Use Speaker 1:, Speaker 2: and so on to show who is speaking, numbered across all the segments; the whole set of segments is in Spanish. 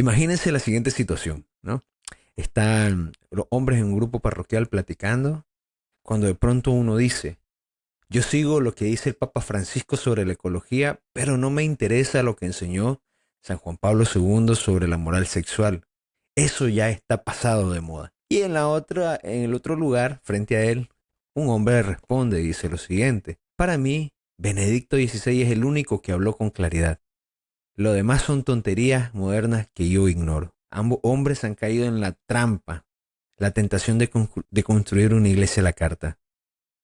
Speaker 1: Imagínense la siguiente situación, ¿no? Están los hombres en un grupo parroquial platicando cuando de pronto uno dice, yo sigo lo que dice el Papa Francisco sobre la ecología, pero no me interesa lo que enseñó San Juan Pablo II sobre la moral sexual. Eso ya está pasado de moda. Y en el otro lugar, frente a él, un hombre responde y dice lo siguiente. Para mí, Benedicto XVI es el único que habló con claridad. Lo demás son tonterías modernas que yo ignoro. Ambos hombres han caído en la trampa, la tentación de construir una iglesia a la carta,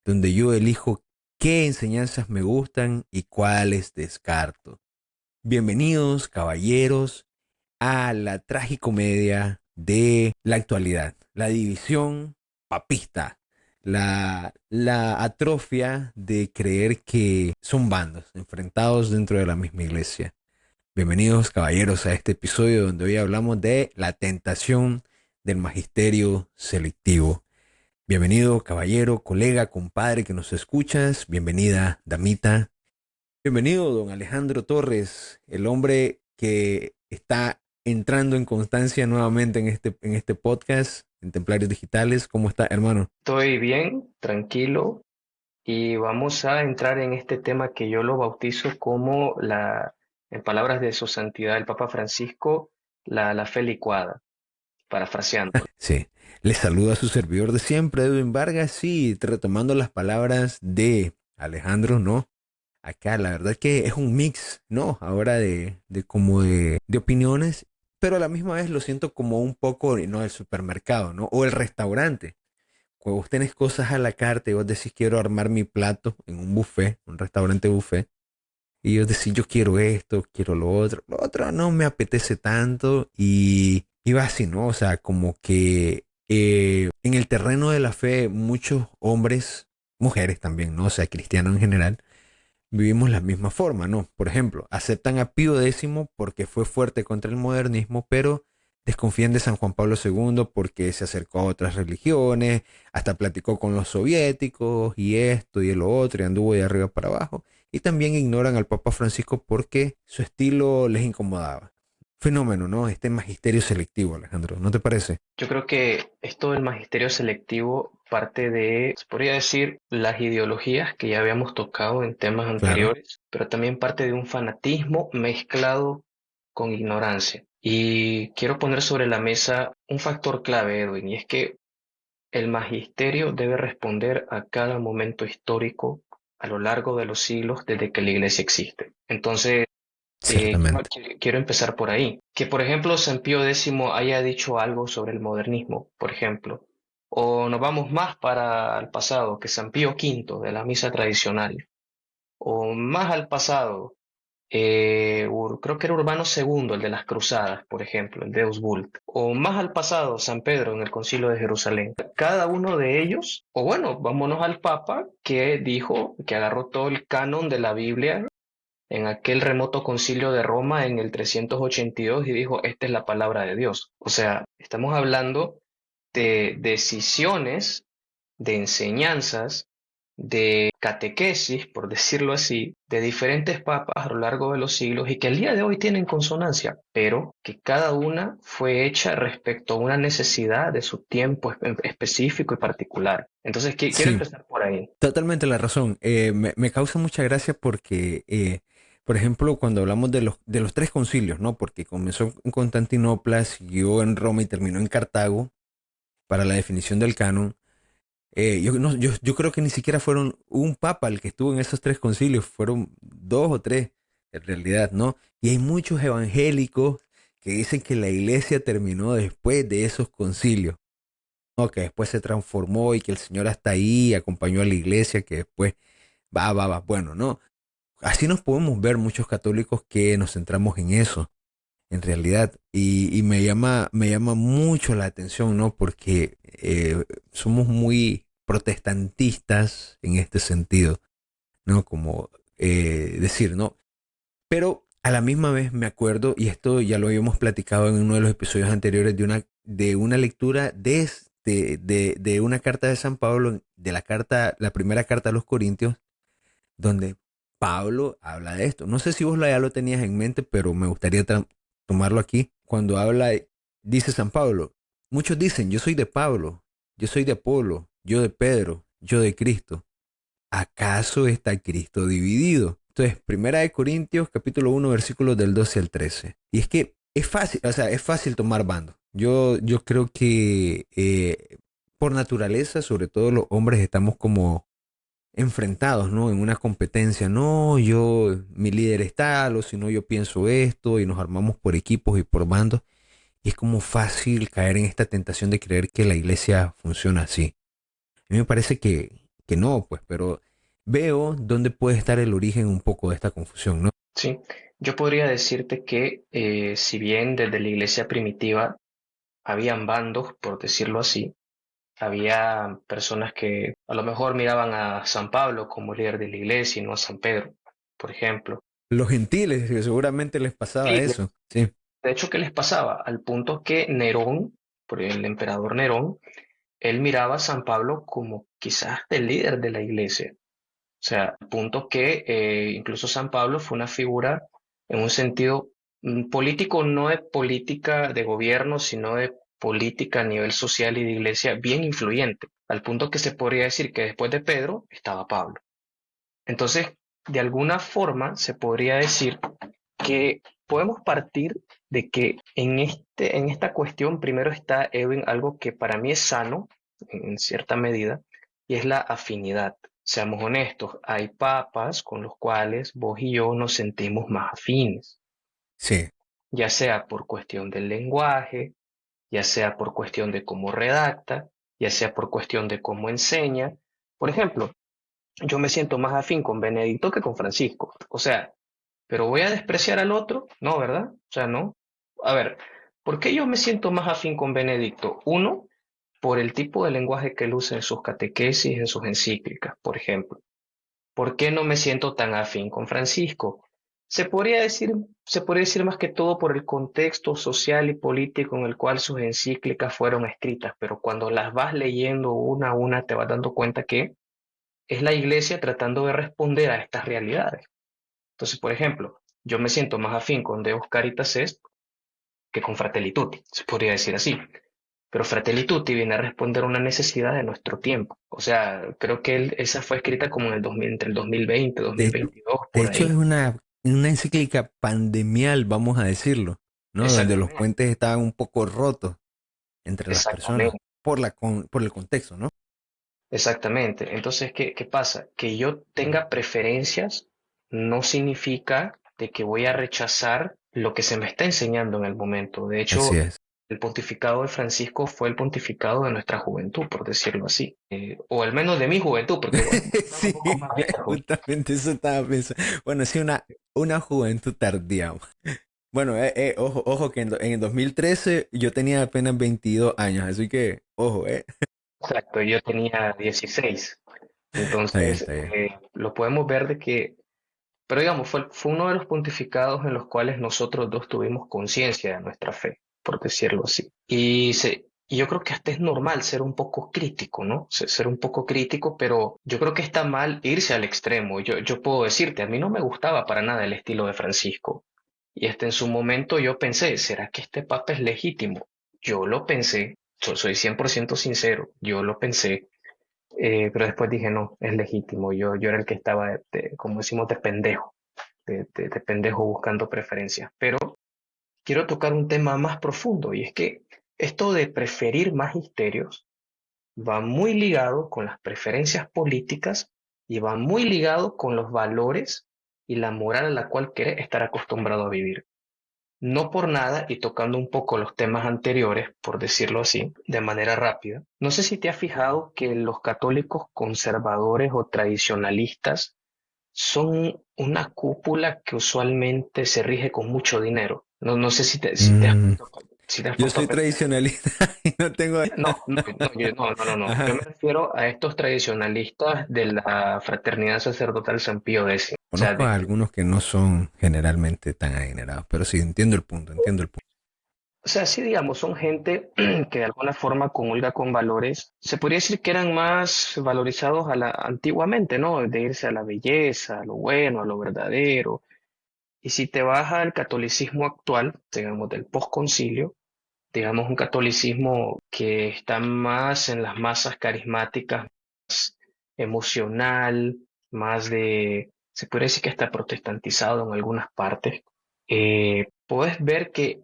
Speaker 1: donde yo elijo qué enseñanzas me gustan y cuáles descarto. Bienvenidos, caballeros, a la tragicomedia de la actualidad, la división papista, la atrofia de creer que son bandos enfrentados dentro de la misma iglesia. Bienvenidos, caballeros, a este episodio donde hoy hablamos de la tentación del magisterio selectivo. Bienvenido, caballero, colega, compadre que nos escuchas. Bienvenida, damita. Bienvenido, don Alejandro Torres, el hombre que está entrando en constancia nuevamente en este podcast en Templarios Digitales. ¿Cómo está, hermano?
Speaker 2: Estoy bien, tranquilo, y vamos a entrar en este tema que yo lo bautizo como en palabras de su santidad el Papa Francisco, la fe licuada, parafraseando.
Speaker 1: Sí, le saluda a su servidor de siempre, Edwin Vargas, sí, retomando las palabras de Alejandro, ¿no? Acá la verdad que es un mix, ¿no? Ahora de opiniones, pero a la misma vez lo siento como un poco, ¿no? El supermercado, ¿no? O el restaurante. Cuando vos tenés cosas a la carta y vos decís quiero armar mi plato en un buffet, un restaurante buffet, y vos decís yo quiero esto, quiero lo otro no me apetece tanto y va así, ¿no? O sea, como que en el terreno de la fe muchos hombres, mujeres también, ¿no? O sea, cristianos en general, vivimos la misma forma, ¿no? Por ejemplo, aceptan a Pío X porque fue fuerte contra el modernismo, pero desconfían de San Juan Pablo II porque se acercó a otras religiones, hasta platicó con los soviéticos y esto y lo otro, y anduvo de arriba para abajo. Y también ignoran al Papa Francisco porque su estilo les incomodaba. Fenómeno, ¿no? Este magisterio selectivo, Alejandro, ¿no te parece?
Speaker 2: Yo creo que esto del magisterio selectivo parte de, se podría decir, las ideologías que ya habíamos tocado en temas
Speaker 1: Claro.
Speaker 2: anteriores, pero también parte de un fanatismo mezclado con ignorancia. Y quiero poner sobre la mesa un factor clave, Edwin, y es que el magisterio debe responder a cada momento histórico a lo largo de los siglos desde que la Iglesia existe. Entonces,
Speaker 1: Ciertamente.
Speaker 2: quiero empezar por ahí. Que, por ejemplo, San Pío X haya dicho algo sobre el modernismo, por ejemplo. O nos vamos más para el pasado, que San Pío V de la misa tradicional. O más al pasado, creo que era Urbano II, el de las cruzadas, por ejemplo, el Deus Vult. O más al pasado, San Pedro en el Concilio de Jerusalén. Cada uno de ellos, o bueno, vámonos al Papa que dijo, que agarró todo el canon de la Biblia en aquel remoto concilio de Roma en el 382 y dijo, esta es la palabra de Dios. O sea, estamos hablando de decisiones, de enseñanzas, de catequesis, por decirlo así, de diferentes papas a lo largo de los siglos y que al día de hoy tienen consonancia, pero que cada una fue hecha respecto a una necesidad de su tiempo específico y particular. Entonces, quiero
Speaker 1: Sí,
Speaker 2: empezar por ahí.
Speaker 1: totalmente la razón. Me causa mucha gracia porque, por ejemplo, cuando hablamos de los tres concilios, ¿no? Porque comenzó en Constantinopla, siguió en Roma y terminó en Cartago para la definición del canon. Yo creo que ni siquiera fueron un papa el que estuvo en esos tres concilios, fueron dos o tres en realidad, ¿no? Y hay muchos evangélicos que dicen que la iglesia terminó después de esos concilios, ¿no? Que después se transformó y que el Señor hasta ahí acompañó a la iglesia, que después va. Bueno, no. Así nos podemos ver muchos católicos que nos centramos en eso, en realidad. Y me llama mucho la atención, ¿no? Porque somos muy protestantistas en este sentido, ¿no? Como decir, ¿no? Pero a la misma vez me acuerdo, y esto ya lo habíamos platicado en uno de los episodios anteriores, de una lectura de una carta de San Pablo, de la primera carta a los Corintios, donde Pablo habla de esto. No sé si vos ya lo tenías en mente, pero me gustaría tomarlo aquí. cuando habla, dice San Pablo, muchos dicen, yo soy de Pablo, yo soy de Apolo, yo de Pedro, yo de Cristo. ¿Acaso está Cristo dividido? Entonces, Primera de Corintios, capítulo 1, versículos del 12 al 13. Y es que es fácil, o sea, es fácil tomar bando. Yo creo que por naturaleza, sobre todo los hombres, estamos como enfrentados, ¿no? En una competencia. No, mi líder es tal, o si no, yo pienso esto, y nos armamos por equipos y por bandos. Y es como fácil caer en esta tentación de creer que la iglesia funciona así. A mí me parece que no, pues, pero veo dónde puede estar el origen un poco de esta confusión, ¿no?
Speaker 2: Sí, yo podría decirte que si bien desde la iglesia primitiva habían bandos, por decirlo así, había personas que a lo mejor miraban a San Pablo como líder de la iglesia y no a San Pedro, por ejemplo.
Speaker 1: Los gentiles, que seguramente les pasaba
Speaker 2: Sí,
Speaker 1: eso, sí.
Speaker 2: de hecho, ¿qué les pasaba? Al punto que Nerón, por el emperador Nerón, él miraba a San Pablo como quizás el líder de la iglesia. O sea, al punto que incluso San Pablo fue una figura en un sentido político, no de política de gobierno, sino de política a nivel social y de iglesia bien influyente, al punto que se podría decir que después de Pedro estaba Pablo. Entonces, de alguna forma se podría decir que podemos partir de que en esta cuestión primero está, Edwin, algo que para mí es sano en cierta medida, y es la afinidad. Seamos honestos, hay papas con los cuales vos y yo nos sentimos más afines,
Speaker 1: Sí.
Speaker 2: ya sea por cuestión del lenguaje, ya sea por cuestión de cómo redacta, ya sea por cuestión de cómo enseña. Por ejemplo, yo me siento más afín con Benedicto que con Francisco. O sea, ¿pero voy a despreciar al otro? No, ¿verdad? O sea, no. A ver, ¿por qué yo me siento más afín con Benedicto? Uno, por el tipo de lenguaje que él usa en sus catequesis, en sus encíclicas, por ejemplo. ¿Por qué no me siento tan afín con Francisco? Se podría decir, se podría decir más que todo por el contexto social y político en el cual sus encíclicas fueron escritas, pero cuando las vas leyendo una a una te vas dando cuenta que es la iglesia tratando de responder a estas realidades. Entonces, por ejemplo, yo me siento más afín con Deus Caritas Est que con Fratelli Tutti, se podría decir así. Pero Fratelli Tutti viene a responder a una necesidad de nuestro tiempo. O sea, creo que esa fue escrita como en el 2000, entre el 2020 y
Speaker 1: De,
Speaker 2: 2022,
Speaker 1: de
Speaker 2: por
Speaker 1: hecho, es
Speaker 2: ahí.
Speaker 1: una encíclica pandemial, vamos a decirlo, ¿no? Donde los
Speaker 2: Exactamente,
Speaker 1: puentes estaban un poco rotos entre las personas
Speaker 2: exactamente,
Speaker 1: por el contexto, ¿no?
Speaker 2: exactamente. Entonces, ¿qué pasa? Que yo tenga preferencias no significa de que voy a rechazar lo que se me está enseñando en el momento. De
Speaker 1: Así
Speaker 2: hecho,
Speaker 1: es.
Speaker 2: el pontificado de Francisco fue el pontificado de nuestra juventud, por decirlo así. O al menos de mi juventud, porque bueno, vos sos un
Speaker 1: Sí,
Speaker 2: poco más viejo.
Speaker 1: justamente eso estaba pensando. Bueno, sí, una juventud tardía. Bueno, ojo, ojo que en el 2013 yo tenía apenas 22 años, así que, ojo, ¿eh?
Speaker 2: Exacto, yo tenía 16.
Speaker 1: Está bien,
Speaker 2: Entonces,
Speaker 1: está bien.
Speaker 2: lo podemos ver de que, pero digamos, fue uno de los pontificados en los cuales nosotros dos tuvimos conciencia de nuestra fe, por decirlo así. Y yo creo que hasta es normal ser un poco crítico, ¿no? Ser un poco crítico, pero yo creo que está mal irse al extremo. Yo puedo decirte, a mí no me gustaba para nada el estilo de Francisco. Y hasta en su momento yo pensé, ¿será que este papa es legítimo? Yo lo pensé, soy 100% sincero, yo lo pensé, pero después dije, no, es legítimo. Yo era el que estaba, como decimos, de pendejo, de pendejo buscando preferencias. Pero quiero tocar un tema más profundo y es que esto de preferir magisterios va muy ligado con las preferencias políticas y va muy ligado con los valores y la moral a la cual querés estar acostumbrado a vivir. No por nada, y tocando un poco los temas anteriores, por decirlo así, de manera rápida, no sé si te has fijado que los católicos conservadores o tradicionalistas son una cúpula que usualmente se rige con mucho dinero. No sé
Speaker 1: Mm,
Speaker 2: si te has
Speaker 1: yo
Speaker 2: puesto a
Speaker 1: soy
Speaker 2: pensar.
Speaker 1: tradicionalista y no tengo...
Speaker 2: No. Yo me
Speaker 1: Ajá.
Speaker 2: refiero a estos tradicionalistas de la fraternidad sacerdotal San Pío X. O sea,
Speaker 1: Conozco a algunos que no son generalmente tan adinerados, pero sí, entiendo el punto, entiendo el punto.
Speaker 2: sí, digamos, son gente que de alguna forma comulga con valores, se podría decir que eran más valorizados antiguamente, ¿no? De irse a la belleza, a lo bueno, a lo verdadero. Y si te vas al catolicismo actual, digamos del posconcilio, digamos un catolicismo que está más en las masas carismáticas, más emocional, más de, se puede decir que está protestantizado en algunas partes, puedes ver que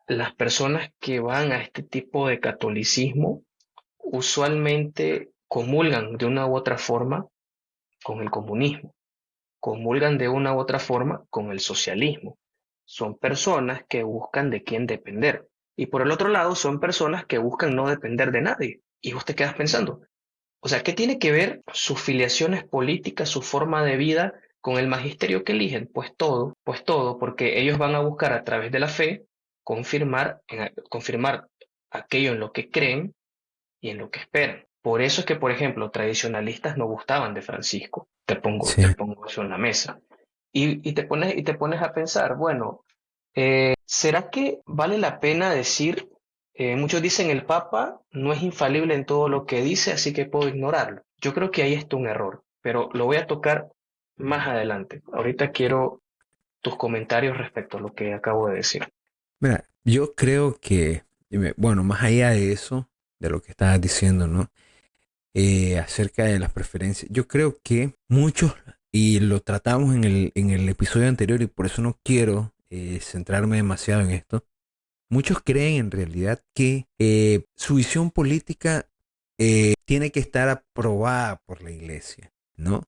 Speaker 2: las personas que van a este tipo de catolicismo usualmente comulgan de una u otra forma con el comunismo, comulgan de una u otra forma con el socialismo. Son personas que buscan de quién depender. Y por el otro lado, son personas que buscan no depender de nadie. Y vos te quedas pensando, o sea, ¿qué tiene que ver sus filiaciones políticas, su forma de vida con el magisterio que eligen? Pues todo, porque ellos van a buscar a través de la fe confirmar aquello en lo que creen y en lo que esperan. Por eso es que, por ejemplo, tradicionalistas no gustaban de Francisco. Te
Speaker 1: Sí.
Speaker 2: pongo eso en la mesa. Y te pones a pensar, bueno, ¿será que vale la pena decir, muchos dicen el Papa no es infalible en todo lo que dice, así que puedo ignorarlo? Yo creo que ahí está un error, pero lo voy a tocar más adelante. Ahorita quiero tus comentarios respecto a lo que acabo de decir.
Speaker 1: Mira, yo creo que, bueno, más allá de eso, de lo que estabas diciendo, ¿no? Acerca de las preferencias, yo creo que muchos, y lo tratamos en el episodio anterior, y por eso no quiero centrarme demasiado en esto, muchos creen en realidad que su visión política tiene que estar aprobada por la iglesia, ¿no?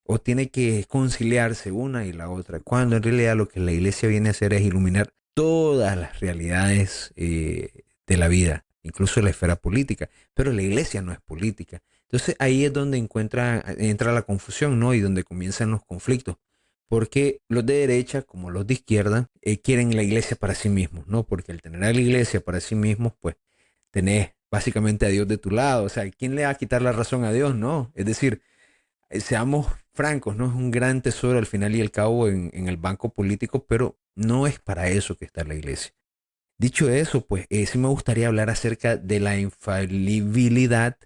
Speaker 1: O tiene que conciliarse una y la otra, cuando en realidad lo que la iglesia viene a hacer es iluminar todas las realidades de la vida, incluso la esfera política, pero la iglesia no es política. Entonces ahí es donde entra la confusión, ¿no? Y donde comienzan los conflictos, porque los de derecha, como los de izquierda, quieren la iglesia para sí mismos, ¿no? Porque al tener a la iglesia para sí mismos, pues tenés básicamente a Dios de tu lado. O sea, ¿quién le va a quitar la razón a Dios? No. Es decir, seamos francos, no es un gran tesoro al final y al cabo en el banco político, pero no es para eso que está la iglesia. Dicho eso, pues sí me gustaría hablar acerca de la infalibilidad,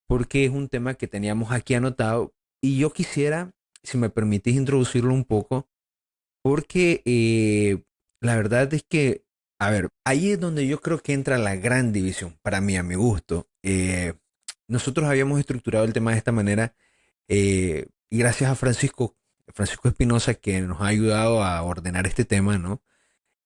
Speaker 1: porque es un tema que teníamos aquí anotado y yo quisiera, si me permitís, introducirlo un poco, porque la verdad es que, a ver, ahí es donde yo creo que entra la gran división, para mí, a mi gusto. Nosotros habíamos estructurado el tema de esta manera y gracias a Francisco Espinosa, que nos ha ayudado a ordenar este tema, ¿no?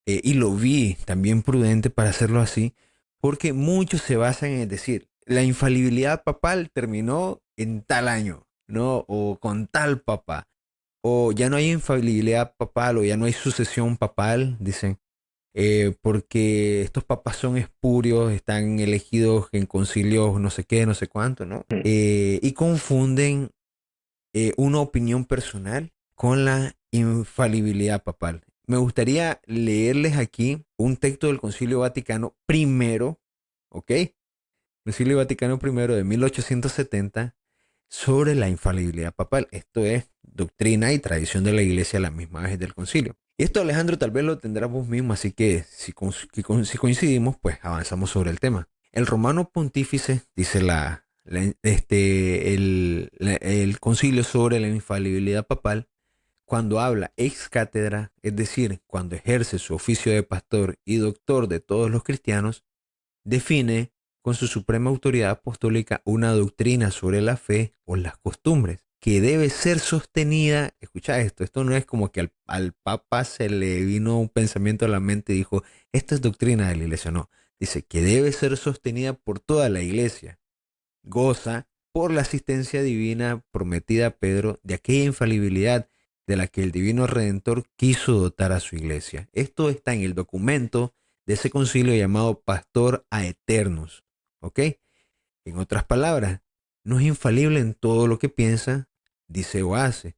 Speaker 1: Y lo vi también prudente para hacerlo así, porque muchos se basan en decir, la infalibilidad papal terminó en tal año, ¿no? O con tal papá, o ya no hay infalibilidad papal, o ya no hay sucesión papal, dicen, porque estos papas son espurios, están elegidos en concilios no sé qué, no sé cuánto, ¿no?
Speaker 2: Mm.
Speaker 1: Y confunden una opinión personal con la infalibilidad papal. Me gustaría leerles aquí un texto del Concilio Vaticano primero, ¿ok? Concilio Vaticano primero de 1870 sobre la infalibilidad papal. Esto es doctrina y tradición de la Iglesia a la misma vez del concilio. Y esto, Alejandro, tal vez lo tendrás vos mismo, así que si coincidimos, pues avanzamos sobre el tema. El romano pontífice, dice el concilio sobre la infalibilidad papal, cuando habla ex cátedra, es decir, cuando ejerce su oficio de pastor y doctor de todos los cristianos, define con su suprema autoridad apostólica una doctrina sobre la fe o las costumbres que debe ser sostenida. Escucha esto, esto no es como que al Papa se le vino un pensamiento a la mente y dijo, esta es doctrina de la iglesia, no. Dice que debe ser sostenida por toda la iglesia. Goza por la asistencia divina prometida a Pedro de aquella infalibilidad de la que el divino Redentor quiso dotar a su iglesia. Esto está en el documento de ese concilio llamado Pastor a Eternus. ¿Ok? En otras palabras, no es infalible en todo lo que piensa, dice o hace.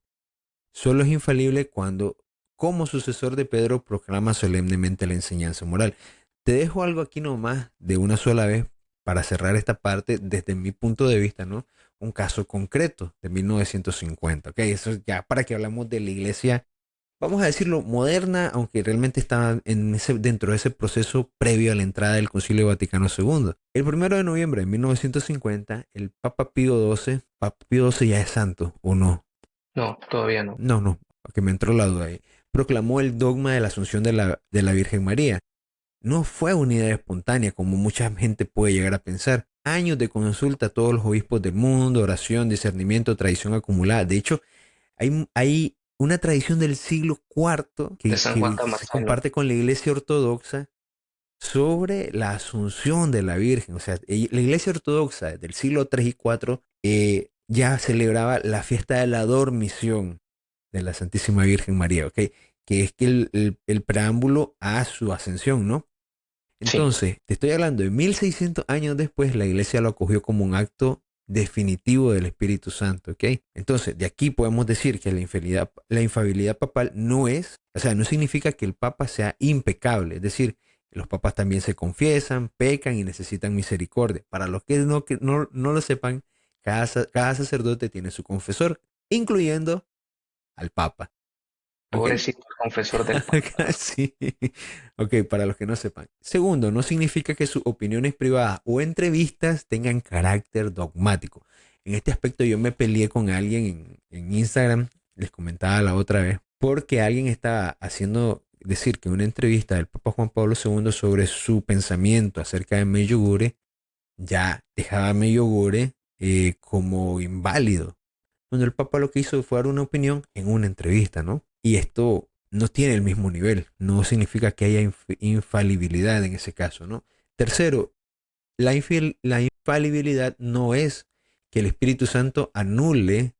Speaker 1: Solo es infalible cuando, como sucesor de Pedro, proclama solemnemente la enseñanza moral. Te dejo algo aquí nomás de una sola vez para cerrar esta parte desde mi punto de vista, ¿no? Un caso concreto de 1950, ¿ok? Eso ya para que hablamos de la iglesia, vamos a decirlo, moderna, aunque realmente está dentro de ese proceso previo a la entrada del Concilio Vaticano II. El 1 de noviembre de 1950, el Papa Pío XII ya es santo, ¿o no?
Speaker 2: No, todavía no.
Speaker 1: No, no, que me entró la duda ahí. proclamó el dogma de la Asunción de la Virgen María. No fue una idea espontánea como mucha gente puede llegar a pensar. Años de consulta a todos los obispos del mundo, oración, discernimiento, tradición acumulada. De hecho, hay una tradición del siglo IV
Speaker 2: de San Juan
Speaker 1: que se
Speaker 2: Damasceno.
Speaker 1: comparte con la Iglesia Ortodoxa sobre la Asunción de la Virgen. O sea, la Iglesia Ortodoxa del siglo III y IV ya celebraba la fiesta de la dormición de la Santísima Virgen María, ¿ok? Que es que el preámbulo a su ascensión, ¿no?
Speaker 2: Sí,
Speaker 1: Entonces, te estoy hablando de 1600 años después, la iglesia lo acogió como un acto definitivo del Espíritu Santo, ¿ok? Entonces, de aquí podemos decir que la infalibilidad papal no es, o sea, no significa que el papa sea impecable, es decir, los papas también se confiesan, pecan y necesitan misericordia. Para los que no lo sepan, cada sacerdote tiene su confesor, incluyendo al papa, ¿ok?
Speaker 2: pobrecito el confesor del Papa.
Speaker 1: Sí. Ok, para los que no sepan. Segundo, no significa que sus opiniones privadas o entrevistas tengan carácter dogmático. En este aspecto yo me peleé con alguien en Instagram, les comentaba la otra vez, porque alguien estaba haciendo decir que una entrevista del Papa Juan Pablo II sobre su pensamiento acerca de Medjugorje ya dejaba a Medjugorje como inválido, cuando el Papa lo que hizo fue dar una opinión en una entrevista, ¿no? Y esto no tiene el mismo nivel, no significa que haya infalibilidad en ese caso, ¿no? Tercero, la infalibilidad no es que el Espíritu Santo anule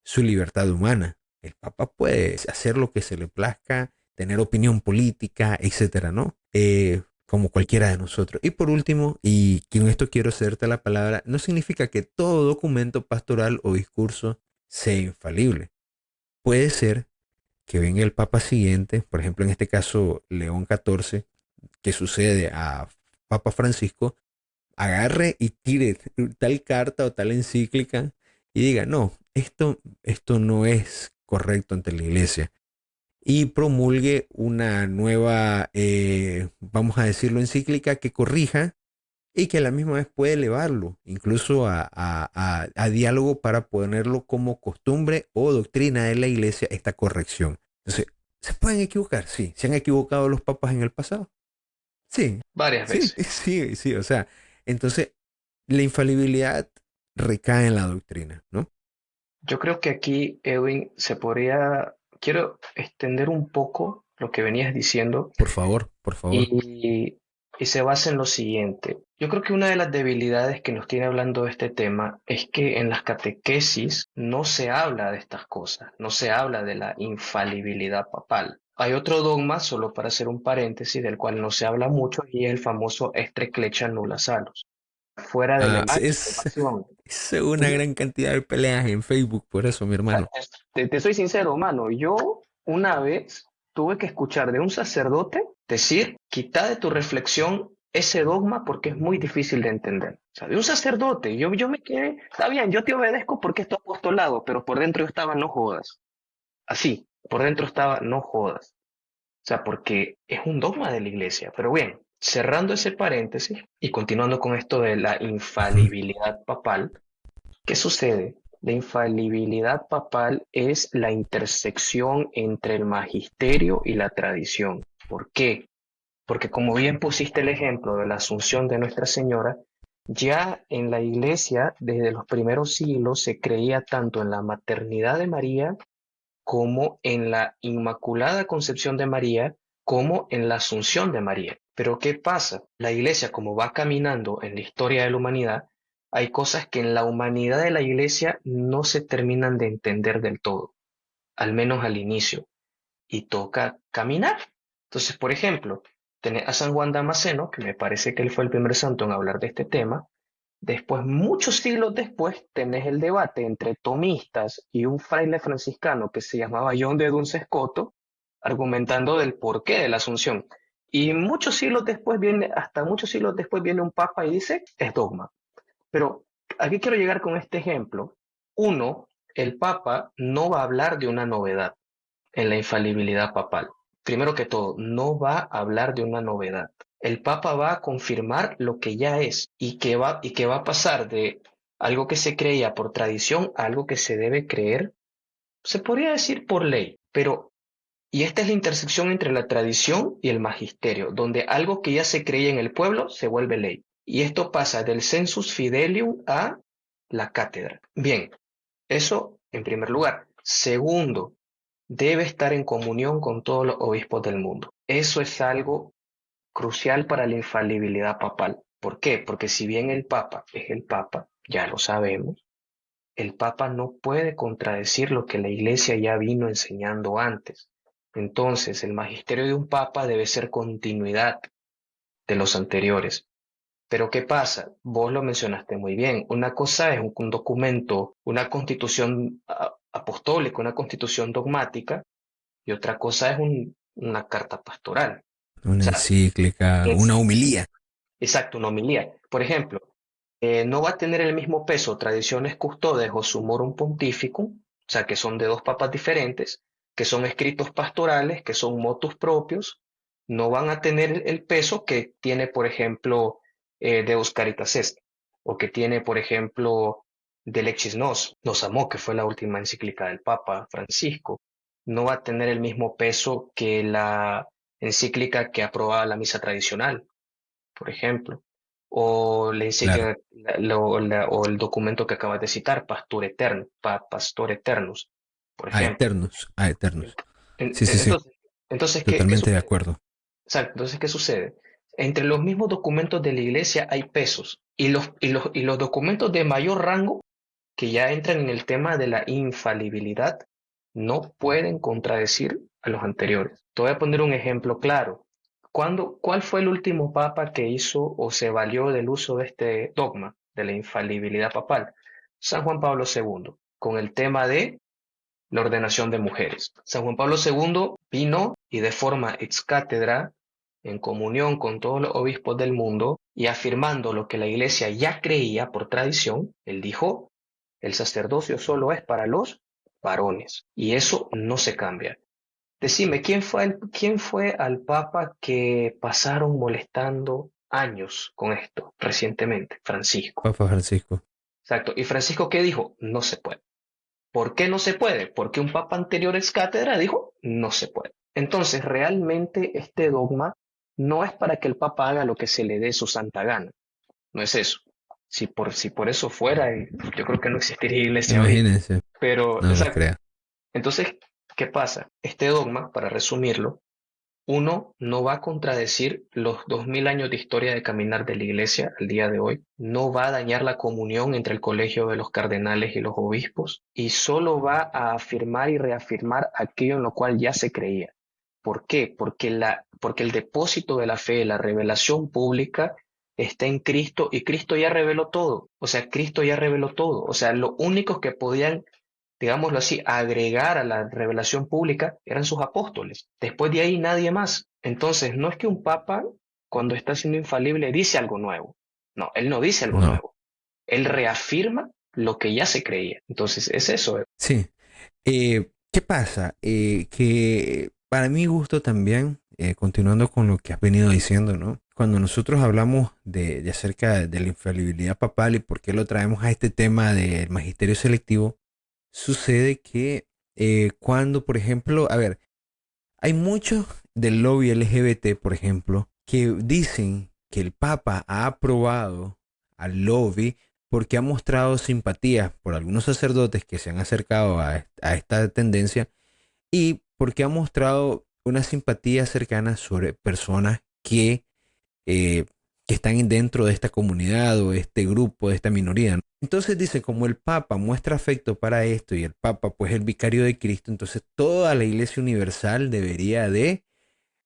Speaker 1: su libertad humana. El Papa puede hacer lo que se le plazca, tener opinión política, etcétera, ¿no? Como cualquiera de nosotros. Y por último, y con esto quiero cederte la palabra, no significa que todo documento pastoral o discurso sea infalible. Puede ser que venga el Papa siguiente, por ejemplo, en este caso León XIV, que sucede a Papa Francisco, agarre y tire tal carta o tal encíclica y diga, no, esto no es correcto ante la iglesia. Y promulgue una nueva, vamos a decirlo, encíclica que corrija y que a la misma vez puede elevarlo, incluso a diálogo para ponerlo como costumbre o doctrina de la iglesia, esta corrección. Entonces, ¿se pueden equivocar? Sí. ¿Se han equivocado los papas en el pasado? Sí,
Speaker 2: Varias
Speaker 1: sí,
Speaker 2: veces.
Speaker 1: sí, sí. O sea, entonces la infalibilidad recae en la doctrina, ¿no?
Speaker 2: Yo creo que aquí, Edwin, quiero extender un poco lo que venías diciendo
Speaker 1: Por favor, por favor.
Speaker 2: y, y se basa en lo siguiente. Yo creo que una de las debilidades que nos tiene hablando de este tema es que en las catequesis no se habla de estas cosas, no se habla de la infalibilidad papal. Hay otro dogma, solo para hacer un paréntesis, del cual no se habla mucho y es el famoso Estreclecha nulla salus. Fuera de la evangelización.
Speaker 1: Es una gran cantidad de peleas en Facebook, por eso, mi hermano.
Speaker 2: Te soy sincero, mano, yo una vez tuve que escuchar de un sacerdote decir, quita de tu reflexión ese dogma porque es muy difícil de entender. O sea, de un sacerdote, yo me quedé, está bien, yo te obedezco porque es tu apostolado, pero por dentro yo estaba, no jodas. Así, por dentro estaba, no jodas. O sea, porque es un dogma de la iglesia. Pero bien, cerrando ese paréntesis y continuando con esto de la infalibilidad papal, ¿qué sucede? La infalibilidad papal es la intersección entre el magisterio y la tradición. ¿Por qué? Porque como bien pusiste el ejemplo de la Asunción de Nuestra Señora, ya en la iglesia desde los primeros siglos se creía tanto en la maternidad de María como en la Inmaculada Concepción de María, como en la Asunción de María. Pero ¿qué pasa? La Iglesia, como va caminando en la historia de la humanidad, hay cosas que en la humanidad de la Iglesia no se terminan de entender del todo, al menos al inicio, y toca caminar. Entonces, por ejemplo, tenés a San Juan Damasceno, que me parece que él fue el primer santo en hablar de este tema. Después, muchos siglos después, tenés el debate entre tomistas y un fraile franciscano que se llamaba John de Dunsescoto, argumentando del porqué de la Asunción. Y muchos siglos después viene, hasta muchos siglos después viene un papa y dice, es dogma. Pero aquí quiero llegar con este ejemplo. Uno, el papa no va a hablar de una novedad en la infalibilidad papal. Primero que todo, no va a hablar de una novedad. El Papa va a confirmar lo que ya es y que va a pasar de algo que se creía por tradición a algo que se debe creer, se podría decir por ley, pero Y esta es la intersección entre la tradición y el magisterio, donde algo que ya se creía en el pueblo se vuelve ley. Y esto pasa del sensus fidelium a la cátedra. Bien, eso en primer lugar. Segundo, debe estar en comunión con todos los obispos del mundo. Eso es algo crucial para la infalibilidad papal. ¿Por qué? Porque si bien el Papa es el Papa, ya lo sabemos, el Papa no puede contradecir lo que la Iglesia ya vino enseñando antes. Entonces, el magisterio de un Papa debe ser continuidad de los anteriores. Pero ¿qué pasa? Vos lo mencionaste muy bien. Una cosa es un documento, una constitución apostólica, una constitución dogmática, y otra cosa es una carta pastoral. O
Speaker 1: Una
Speaker 2: sea,
Speaker 1: encíclica, una
Speaker 2: es
Speaker 1: homilía.
Speaker 2: exacto, una homilía. Por ejemplo, no va a tener el mismo peso Tradiciones Custodes o Summorum Pontificum, o sea, que son de dos papas diferentes, que son escritos pastorales, que son motus propios, no van a tener el peso que tiene, por ejemplo, Deus Caritas Est, o que tiene, por ejemplo, De Lexis Nos Amó, que fue la última encíclica del Papa Francisco. No va a tener el mismo peso que la encíclica que aprobaba la misa tradicional, por ejemplo, o la
Speaker 1: Claro.
Speaker 2: encíclica o el documento que acabas de citar, Pastor Eternus, por
Speaker 1: A
Speaker 2: ejemplo.
Speaker 1: eternos, a eternos.
Speaker 2: Ent-
Speaker 1: Sí, sí, sí.
Speaker 2: Entonces, ¿qué
Speaker 1: Totalmente de
Speaker 2: sucede?
Speaker 1: acuerdo.
Speaker 2: Exacto, entonces, ¿qué sucede? Entre los mismos documentos de la Iglesia hay pesos y los documentos de mayor rango que ya entran en el tema de la infalibilidad no pueden contradecir a los anteriores. Te voy a poner un ejemplo claro. ¿Cuál fue el último papa que hizo o se valió del uso de este dogma de la infalibilidad papal? San Juan Pablo II, con el tema de la ordenación de mujeres. San Juan Pablo II vino y de forma ex cátedra, en comunión con todos los obispos del mundo y afirmando lo que la Iglesia ya creía por tradición, él dijo: el sacerdocio solo es para los varones y eso no se cambia. Decime, ¿quién fue al Papa que pasaron molestando años con esto recientemente? Francisco.
Speaker 1: Papa Francisco.
Speaker 2: Exacto. ¿Y Francisco qué dijo? No se puede. ¿Por qué no se puede? Porque un papa anterior ex cátedra dijo no se puede. Entonces, realmente este dogma no es para que el papa haga lo que se le dé su santa gana. No es eso. Si por eso fuera, yo creo que no existiría iglesia ahorita.
Speaker 1: Imagínense.
Speaker 2: Pero,
Speaker 1: No lo
Speaker 2: exacto.
Speaker 1: crea.
Speaker 2: Entonces, ¿qué pasa? Este dogma, para resumirlo, uno, no va a contradecir los 2000 años de historia de caminar de la Iglesia al día de hoy, no va a dañar la comunión entre el colegio de los cardenales y los obispos, y solo va a afirmar y reafirmar aquello en lo cual ya se creía. ¿Por qué? Porque el depósito de la fe, la revelación pública, está en Cristo y Cristo ya reveló todo. O sea, Cristo ya reveló todo. O sea, los únicos que podían, digámoslo así, agregar a la revelación pública eran sus apóstoles. Después de ahí nadie más. Entonces, no es que un papa, cuando está siendo infalible, dice algo nuevo. No, él no dice algo
Speaker 1: No.
Speaker 2: nuevo. Él reafirma lo que ya se creía. Entonces, es eso.
Speaker 1: Sí. ¿Qué pasa? Que para mi gusto también, continuando con lo que has venido diciendo, ¿no? Cuando nosotros hablamos de acerca de la infalibilidad papal y por qué lo traemos a este tema del magisterio selectivo, sucede que cuando, por ejemplo, a ver, hay muchos del lobby LGBT, por ejemplo, que dicen que el Papa ha aprobado al lobby porque ha mostrado simpatía por algunos sacerdotes que se han acercado a esta tendencia y porque ha mostrado una simpatía cercana sobre personas eh, que están dentro de esta comunidad o este grupo, de esta minoría, ¿no? Entonces dice, como el Papa muestra afecto para esto y el Papa pues es el vicario de Cristo, entonces toda la Iglesia Universal debería de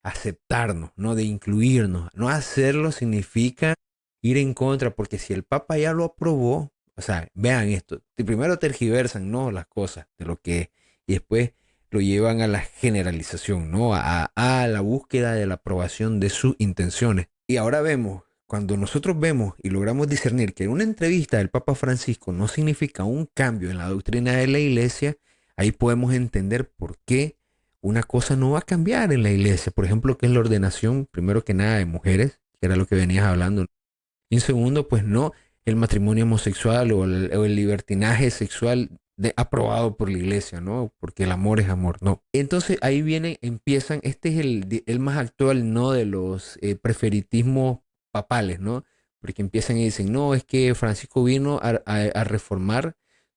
Speaker 1: aceptarnos, ¿no? De incluirnos. No hacerlo significa ir en contra, porque si el Papa ya lo aprobó, o sea, vean esto, primero tergiversan, ¿no? Las cosas de lo que es, y después lo llevan a la generalización, ¿no? A la búsqueda de la aprobación de sus intenciones. Y ahora vemos, cuando nosotros vemos y logramos discernir que una entrevista del Papa Francisco no significa un cambio en la doctrina de la Iglesia, ahí podemos entender por qué una cosa no va a cambiar en la iglesia. Por ejemplo, que es la ordenación, primero que nada, de mujeres, que era lo que venías hablando. Y en segundo, pues no el matrimonio homosexual o el libertinaje sexual aprobado por la iglesia, ¿no? Porque el amor es amor, no. Entonces ahí vienen, empiezan, este es el más actual, ¿no? De los preferitismos papales, ¿no? Porque empiezan y dicen, no, es que Francisco vino a reformar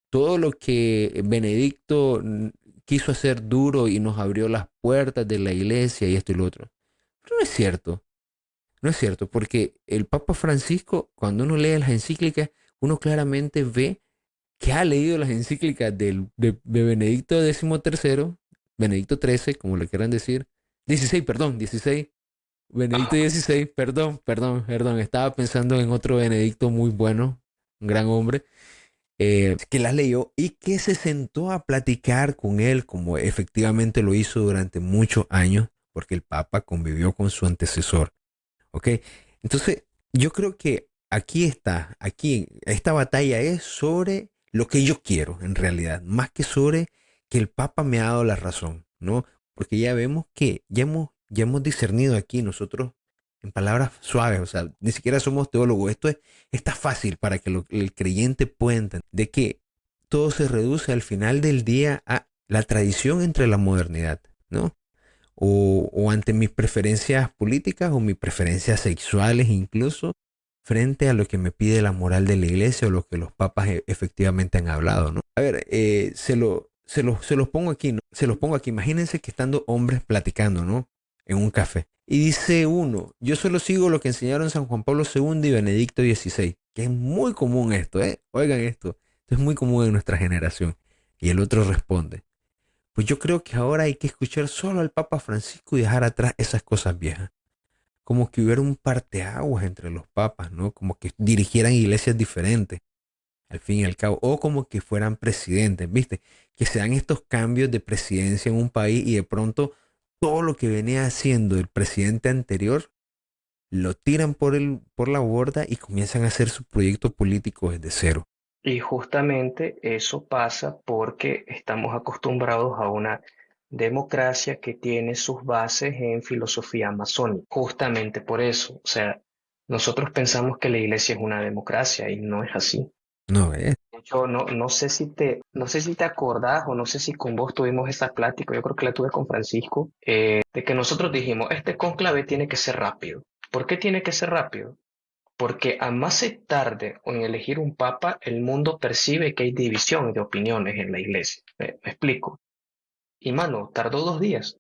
Speaker 1: todo lo que Benedicto quiso hacer duro y nos abrió las puertas de la iglesia y esto y lo otro. Pero no es cierto, no es cierto, porque el Papa Francisco, cuando uno lee las encíclicas, uno claramente ve que ha leído las encíclicas de Benedicto XIII, Benedicto XIII, como le quieran decir, 16, perdón, 16, Benedicto
Speaker 2: Ajá.
Speaker 1: XVI, perdón, estaba pensando en otro Benedicto muy bueno, un gran hombre, que las leyó y que se sentó a platicar con él, como efectivamente lo hizo durante muchos años, porque el Papa convivió con su antecesor, ¿ok? Entonces, yo creo que aquí está, aquí, esta batalla es sobre lo que yo quiero, en realidad, más que sobre que el Papa me ha dado la razón, ¿no? Porque ya vemos que ya hemos discernido aquí nosotros en palabras suaves, o sea, ni siquiera somos teólogos, está fácil para que el creyente pueda entender, de que todo se reduce al final del día a la tradición entre la modernidad, ¿no? O ante mis preferencias políticas o mis preferencias sexuales incluso, frente a lo que me pide la moral de la iglesia o lo que los papas efectivamente han hablado, ¿no? A ver, se los pongo aquí, ¿no? Se los pongo aquí. Imagínense que estando hombres platicando, ¿no? En un café. Y dice uno, yo solo sigo lo que enseñaron San Juan Pablo II y Benedicto XVI, que es muy común esto, ¿eh? Oigan esto, esto es muy común en nuestra generación. Y el otro responde, pues yo creo que ahora hay que escuchar solo al Papa Francisco y dejar atrás esas cosas viejas. Como que hubiera un parteaguas entre los papas, ¿no? Como que dirigieran iglesias diferentes, al fin y al cabo. O como que fueran presidentes, ¿viste? Que se dan estos cambios de presidencia en un país y de pronto todo lo que venía haciendo el presidente anterior lo tiran por la borda y comienzan a hacer su proyecto político desde cero.
Speaker 2: Y justamente eso pasa porque estamos acostumbrados a una democracia que tiene sus bases en filosofía masónica. Justamente por eso, o sea, nosotros pensamos que la iglesia es una democracia y no es así.
Speaker 1: No, ¿eh?
Speaker 2: De hecho, no sé si te acordás o no sé si con vos tuvimos esa plática, yo creo que la tuve con Francisco, de que nosotros dijimos, este cónclave tiene que ser rápido. ¿Por qué tiene que ser rápido? Porque a más se tarde en elegir un papa, el mundo percibe que hay división de opiniones en la iglesia. ¿Me explico? Y mano, tardó 2 días,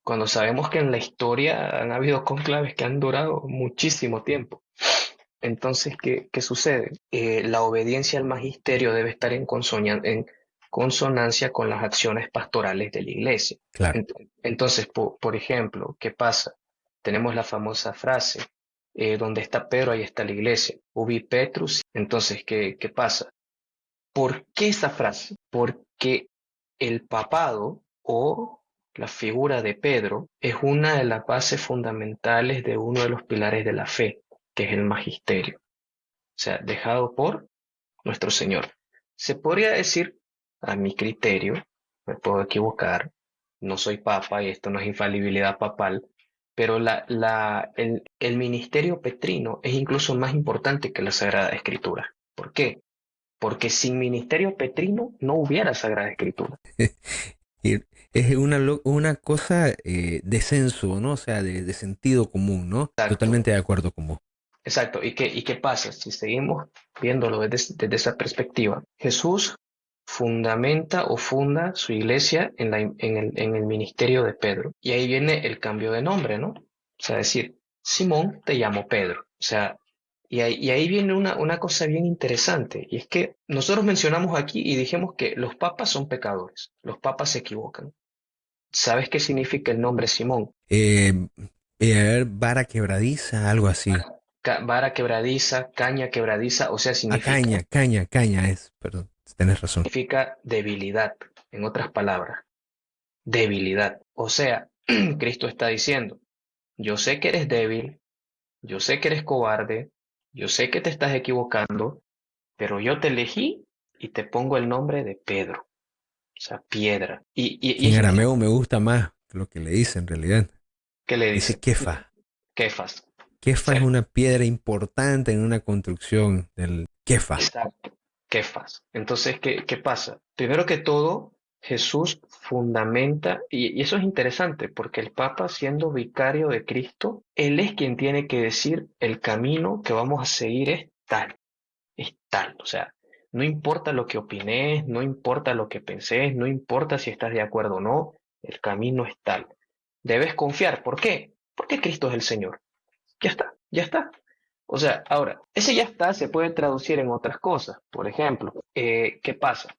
Speaker 2: cuando sabemos que en la historia han habido cónclaves que han durado muchísimo tiempo. Entonces, ¿qué sucede? La obediencia al magisterio debe estar en consonancia con las acciones pastorales de la iglesia.
Speaker 1: Claro.
Speaker 2: Entonces, por ejemplo, ¿qué pasa? Tenemos la famosa frase, donde está Pedro, ahí está la iglesia. Ubi Petrus. Entonces, ¿qué pasa? ¿Por qué esa frase? Porque el papado o la figura de Pedro es una de las bases fundamentales de uno de los pilares de la fe, que es el magisterio, o sea, dejado por nuestro Señor. Se podría decir, a mi criterio, me puedo equivocar, no soy papa y esto no es infalibilidad papal, pero el ministerio petrino es incluso más importante que la Sagrada Escritura. ¿Por qué? Porque sin ministerio petrino no hubiera Sagrada Escritura.
Speaker 1: Y es una cosa de senso, ¿no? O sea, de sentido común, ¿no?
Speaker 2: Exacto,
Speaker 1: Totalmente de acuerdo con vos.
Speaker 2: exacto. ¿Y qué pasa? Si seguimos viéndolo desde esa perspectiva, Jesús fundamenta o funda su iglesia en el ministerio de Pedro. Y ahí viene el cambio de nombre, ¿no? O sea, decir, Simón te llamo Pedro. O sea, y ahí viene una cosa bien interesante, y es que nosotros mencionamos aquí y dijimos que los papas son pecadores, los papas se equivocan. ¿Sabes qué significa el nombre Simón?
Speaker 1: Eh, a ver, vara quebradiza, algo así.
Speaker 2: Vara quebradiza, caña quebradiza, o sea,
Speaker 1: Ah,
Speaker 2: significa,
Speaker 1: caña es, perdón, tenés razón.
Speaker 2: significa debilidad, en otras palabras, debilidad. O sea, Cristo está diciendo, yo sé que eres débil, yo sé que eres cobarde, yo sé que te estás equivocando, pero yo te elegí y te pongo el nombre de Pedro, o sea, piedra. Y
Speaker 1: Que en
Speaker 2: es
Speaker 1: arameo me gusta más lo que le dice en realidad.
Speaker 2: que le
Speaker 1: Dice
Speaker 2: dice,
Speaker 1: kefa.
Speaker 2: Kefas. O
Speaker 1: Kefa es
Speaker 2: sea,
Speaker 1: una piedra importante en una construcción del kefa.
Speaker 2: exacto. Kefas. Entonces, ¿qué pasa? Primero que todo, Jesús fundamenta, y eso es interesante, porque el Papa, siendo vicario de Cristo, él es quien tiene que decir el camino que vamos a seguir es tal. O sea, no importa lo que opines, no importa lo que pensés, no importa si estás de acuerdo o no, el camino es tal. Debes confiar. ¿Por qué? Porque Cristo es el Señor. Ya está, ya está. O sea, ahora, ese ya está se puede traducir en otras cosas. Por ejemplo, ¿qué pasa?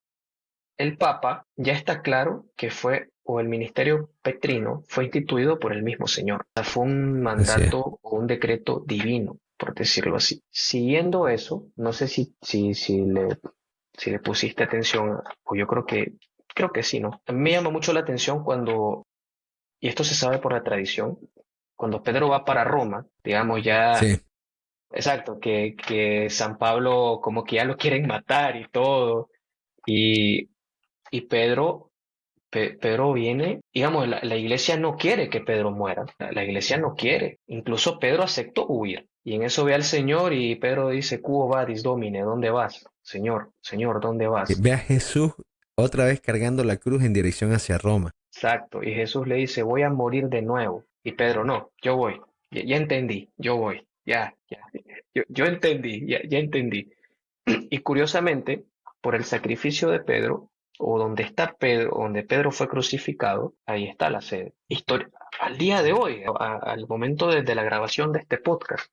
Speaker 2: El Papa ya está claro que fue, o el ministerio petrino fue instituido por el mismo Señor. O sea, fue un
Speaker 1: Así es.
Speaker 2: mandato o un decreto divino, por decirlo así. Siguiendo eso, no sé si le pusiste atención, o yo creo que sí, ¿no? A mí me llama mucho la atención cuando, y esto se sabe por la tradición, cuando Pedro va para Roma, digamos ya.
Speaker 1: Sí.
Speaker 2: Exacto, que San Pablo como que ya lo quieren matar y todo. Y, y Pedro viene, digamos, la iglesia no quiere que Pedro muera, la iglesia no quiere. Incluso Pedro aceptó huir. Y en eso ve al Señor y Pedro dice, Quo vadis Domine, ¿dónde vas? Señor, Señor, ¿dónde vas?
Speaker 1: Ve a Jesús otra vez cargando la cruz en dirección hacia Roma.
Speaker 2: Exacto. Y Jesús le dice, voy a morir de nuevo. Y Pedro, no, yo voy. Ya entendí, yo voy. Ya. Yo entendí, ya entendí. Y curiosamente, por el sacrificio de Pedro, o donde está Pedro, donde Pedro fue crucificado, ahí está la sede. Al día de hoy, al momento de la grabación de este podcast.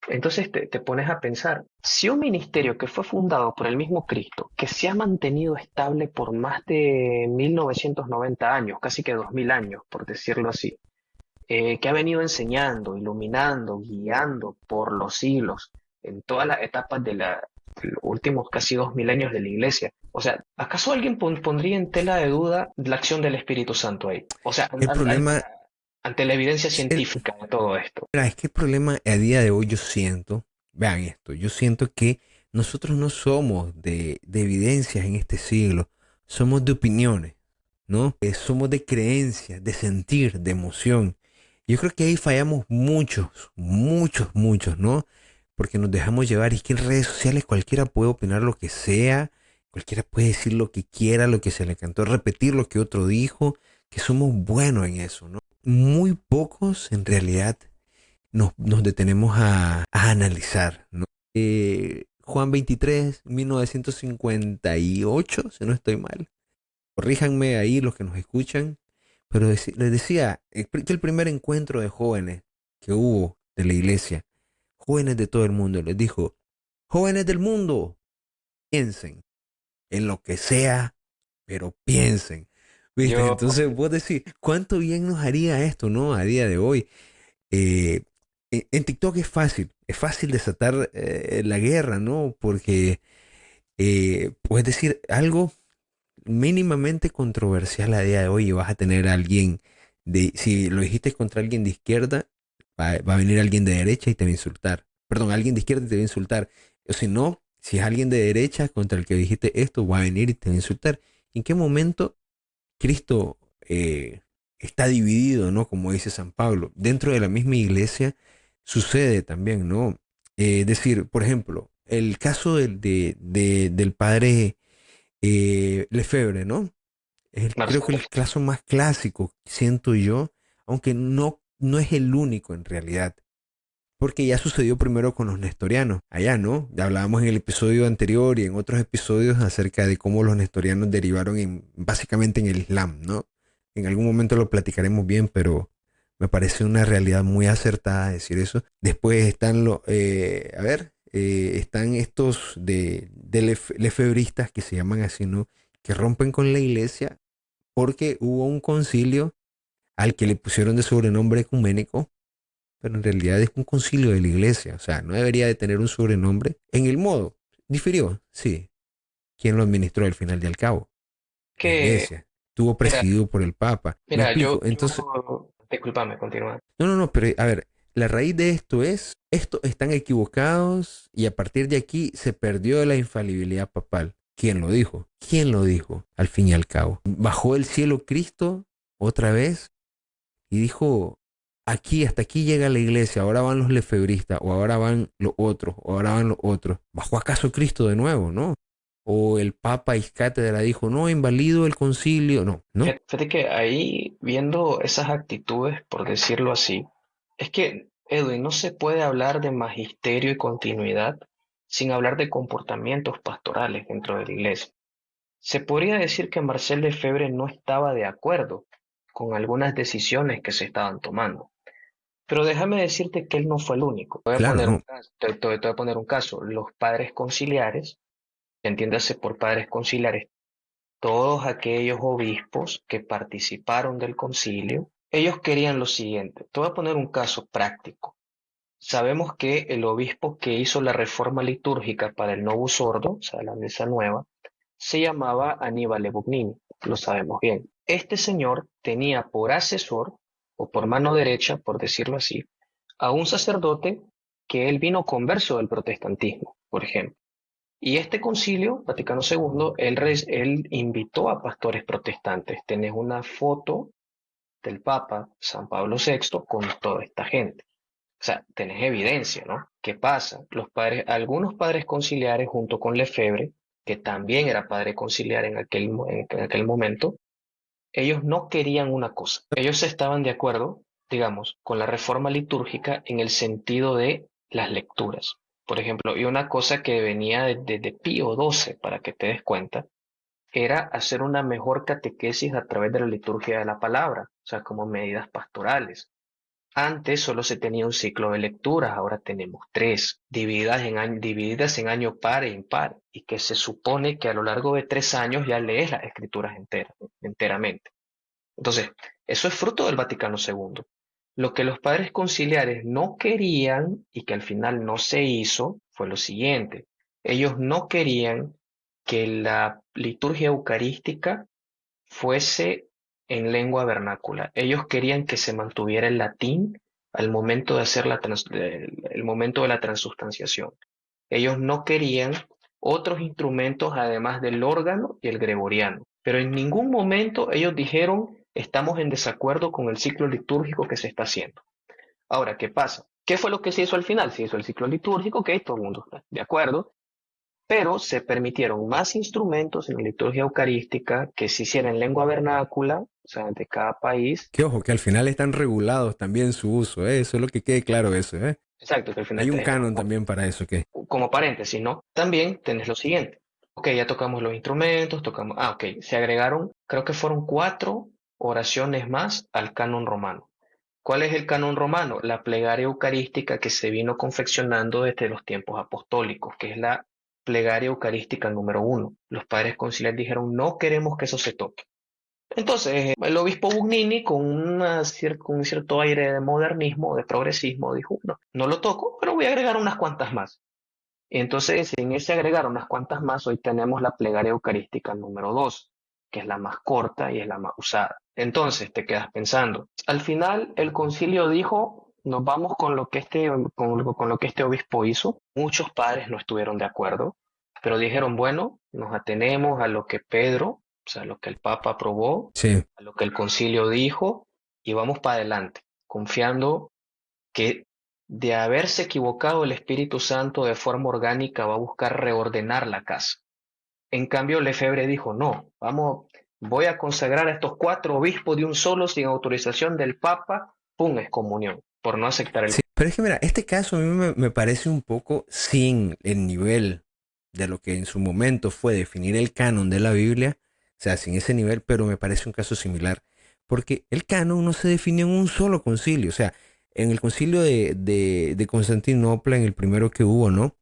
Speaker 2: Entonces te pones a pensar, si un ministerio que fue fundado por el mismo Cristo, que se ha mantenido estable por más de 1990 años, casi que 2000 años, por decirlo así, que ha venido enseñando, iluminando, guiando por los siglos en todas las etapas de los últimos casi 2000 años de la iglesia. O sea, ¿acaso alguien pondría en tela de duda la acción del Espíritu Santo ahí? O sea,
Speaker 1: El problema,
Speaker 2: ante la evidencia
Speaker 1: el,
Speaker 2: científica de todo esto.
Speaker 1: mira, es que el problema a día de hoy yo siento, vean esto, yo siento que nosotros no somos de evidencias en este siglo, somos de opiniones, ¿no? Somos de creencias, de sentir, de emoción. Yo creo que ahí fallamos muchos, ¿no? Porque nos dejamos llevar y es que en redes sociales cualquiera puede opinar lo que sea, cualquiera puede decir lo que quiera, lo que se le cantó, repetir lo que otro dijo, que somos buenos en eso, ¿no? Muy pocos en realidad nos detenemos a analizar, ¿no? Juan 23, 1958, si no estoy mal. Corríjanme ahí los que nos escuchan, pero les decía que el primer encuentro de jóvenes que hubo de la iglesia, jóvenes de todo el mundo, les dijo, jóvenes del mundo, piensen en lo que sea, pero piensen. ¿Viste?
Speaker 2: Yo,
Speaker 1: Entonces vos decís, ¿cuánto bien nos haría esto, no? A día de hoy. Eh, en TikTok es fácil desatar la guerra, ¿no? Porque puedes decir algo mínimamente controversial a día de hoy y vas a tener a alguien si lo dijiste contra alguien de izquierda, va a venir alguien de derecha y te va a insultar. Perdón, alguien de izquierda y te va a insultar. O si no, si es alguien de derecha contra el que dijiste esto, va a venir y te va a insultar. ¿En qué momento Cristo está dividido, ¿no? Como dice San Pablo. Dentro de la misma iglesia sucede también, ¿no? Es decir, por ejemplo, el caso del padre Lefebvre, ¿no? Creo que
Speaker 2: Marcelo,
Speaker 1: el caso más clásico, siento yo, aunque no es el único en realidad. Porque ya sucedió primero con los nestorianos, allá, ¿no? Ya hablábamos en el episodio anterior y en otros episodios acerca de cómo los nestorianos derivaron básicamente en el Islam, ¿no? En algún momento lo platicaremos bien, pero me parece una realidad muy acertada decir eso. Después están están estos lefebristas que se llaman así, ¿no? Que rompen con la iglesia porque hubo un concilio al que le pusieron de sobrenombre ecuménico, pero en realidad es un concilio de la iglesia, o sea, no debería de tener un sobrenombre. En el modo, difirió, sí. ¿Quién lo administró al final y al cabo? La
Speaker 2: que,
Speaker 1: iglesia. Estuvo
Speaker 2: mira,
Speaker 1: presidido por el Papa. Me
Speaker 2: mira,
Speaker 1: explico. Entonces,
Speaker 2: discúlpame, continúa.
Speaker 1: no, pero a ver, la raíz de esto es, estos están equivocados y a partir de aquí se perdió la infalibilidad papal. ¿Quién lo dijo? ¿Quién lo dijo? Al fin y al cabo. Bajó del cielo Cristo otra vez y dijo, aquí, hasta aquí llega la iglesia, ahora van los lefebristas, o ahora van los otros, o ahora van los otros. ¿Bajó acaso Cristo de nuevo? No. o el Papa ex cátedra dijo, no, invalido el concilio, no, no.
Speaker 2: Fíjate que ahí, viendo esas actitudes, por decirlo así, es que, Edwin, no se puede hablar de magisterio y continuidad sin hablar de comportamientos pastorales dentro de la iglesia. Se podría decir que Marcel Lefebvre no estaba de acuerdo con algunas decisiones que se estaban tomando. Pero déjame decirte que él no fue el único. Voy a
Speaker 1: Claro,
Speaker 2: poner un
Speaker 1: no.
Speaker 2: caso, te voy a poner un caso. Los padres conciliares, entiéndase por padres conciliares, todos aquellos obispos que participaron del concilio, ellos querían lo siguiente. Te voy a poner un caso práctico. Sabemos que el obispo que hizo la reforma litúrgica para el Novus Ordo, o sea, la misa nueva, se llamaba Aníbal Bugnini, lo sabemos bien. Este señor tenía por asesor, o por mano derecha, por decirlo así, a un sacerdote que él vino converso del protestantismo, por ejemplo. Y este concilio, Vaticano II, él invitó a pastores protestantes. Tenés una foto del Papa San Pablo VI con toda esta gente. O sea, tenés evidencia, ¿no? ¿Qué pasa? Algunos padres conciliares junto con Lefebvre, que también era padre conciliar en aquel momento, ellos no querían una cosa. Ellos estaban de acuerdo, digamos, con la reforma litúrgica en el sentido de las lecturas. Por ejemplo, y una cosa que venía de Pío XII, para que te des cuenta, era hacer una mejor catequesis a través de la liturgia de la palabra, o sea, como medidas pastorales. Antes solo se tenía un ciclo de lecturas, ahora tenemos tres, divididas en año par e impar, y que se supone que a lo largo de 3 años ya lees las escrituras enteramente. Entonces, eso es fruto del Vaticano II. Lo que los padres conciliares no querían y que al final no se hizo fue lo siguiente. Ellos no querían que la liturgia eucarística fuese en lengua vernácula. Ellos querían que se mantuviera el latín al momento de hacer el momento de la transubstanciación. Ellos no querían otros instrumentos además del órgano y el gregoriano. Pero en ningún momento ellos dijeron estamos en desacuerdo con el ciclo litúrgico que se está haciendo. Ahora, ¿qué pasa? ¿Qué fue lo que se hizo al final? Se hizo el ciclo litúrgico, ok, todo el mundo está de acuerdo, pero se permitieron más instrumentos en la liturgia eucarística que se hiciera en lengua vernácula, o sea, de cada país.
Speaker 1: Que ojo, que al final están regulados también su uso, ¿eh? Eso es lo que quede claro eso, ¿eh?
Speaker 2: Exacto, que al final
Speaker 1: Hay un canon también para eso, ¿qué?
Speaker 2: como paréntesis, ¿no? También tenés lo siguiente. Ok, ya tocamos los instrumentos, tocamos. Ah, ok, se agregaron, creo que fueron 4 oraciones más al canon romano. ¿Cuál es el canon romano? La plegaria eucarística que se vino confeccionando desde los tiempos apostólicos, que es la plegaria eucarística número 1. Los padres conciliares dijeron, no queremos que eso se toque. Entonces, el obispo Bugnini, con un cierto aire de modernismo, de progresismo, dijo, no, no lo toco, pero voy a agregar unas cuantas más. Y entonces, en ese agregar unas cuantas más, hoy tenemos la plegaria eucarística número 2, que es la más corta y es la más usada. Entonces, te quedas pensando, al final el concilio dijo, nos vamos con lo que este obispo hizo. Muchos padres no estuvieron de acuerdo, pero dijeron, bueno, nos atenemos a lo que Pedro, o sea, a lo que el Papa aprobó,
Speaker 1: Sí.
Speaker 2: a lo que el concilio dijo, y vamos para adelante, confiando que de haberse equivocado el Espíritu Santo de forma orgánica va a buscar reordenar la casa. En cambio, Lefebvre dijo, no, voy a consagrar a estos 4 obispos de un solo sin autorización del Papa, pum, excomunión, por no aceptar el...
Speaker 1: Sí, pero es que mira, este caso a mí me parece un poco sin el nivel de lo que en su momento fue definir el canon de la Biblia, o sea, sin ese nivel, pero me parece un caso similar, porque el canon no se definió en un solo concilio, o sea, en el concilio de Constantinopla, en el primero que hubo, ¿no?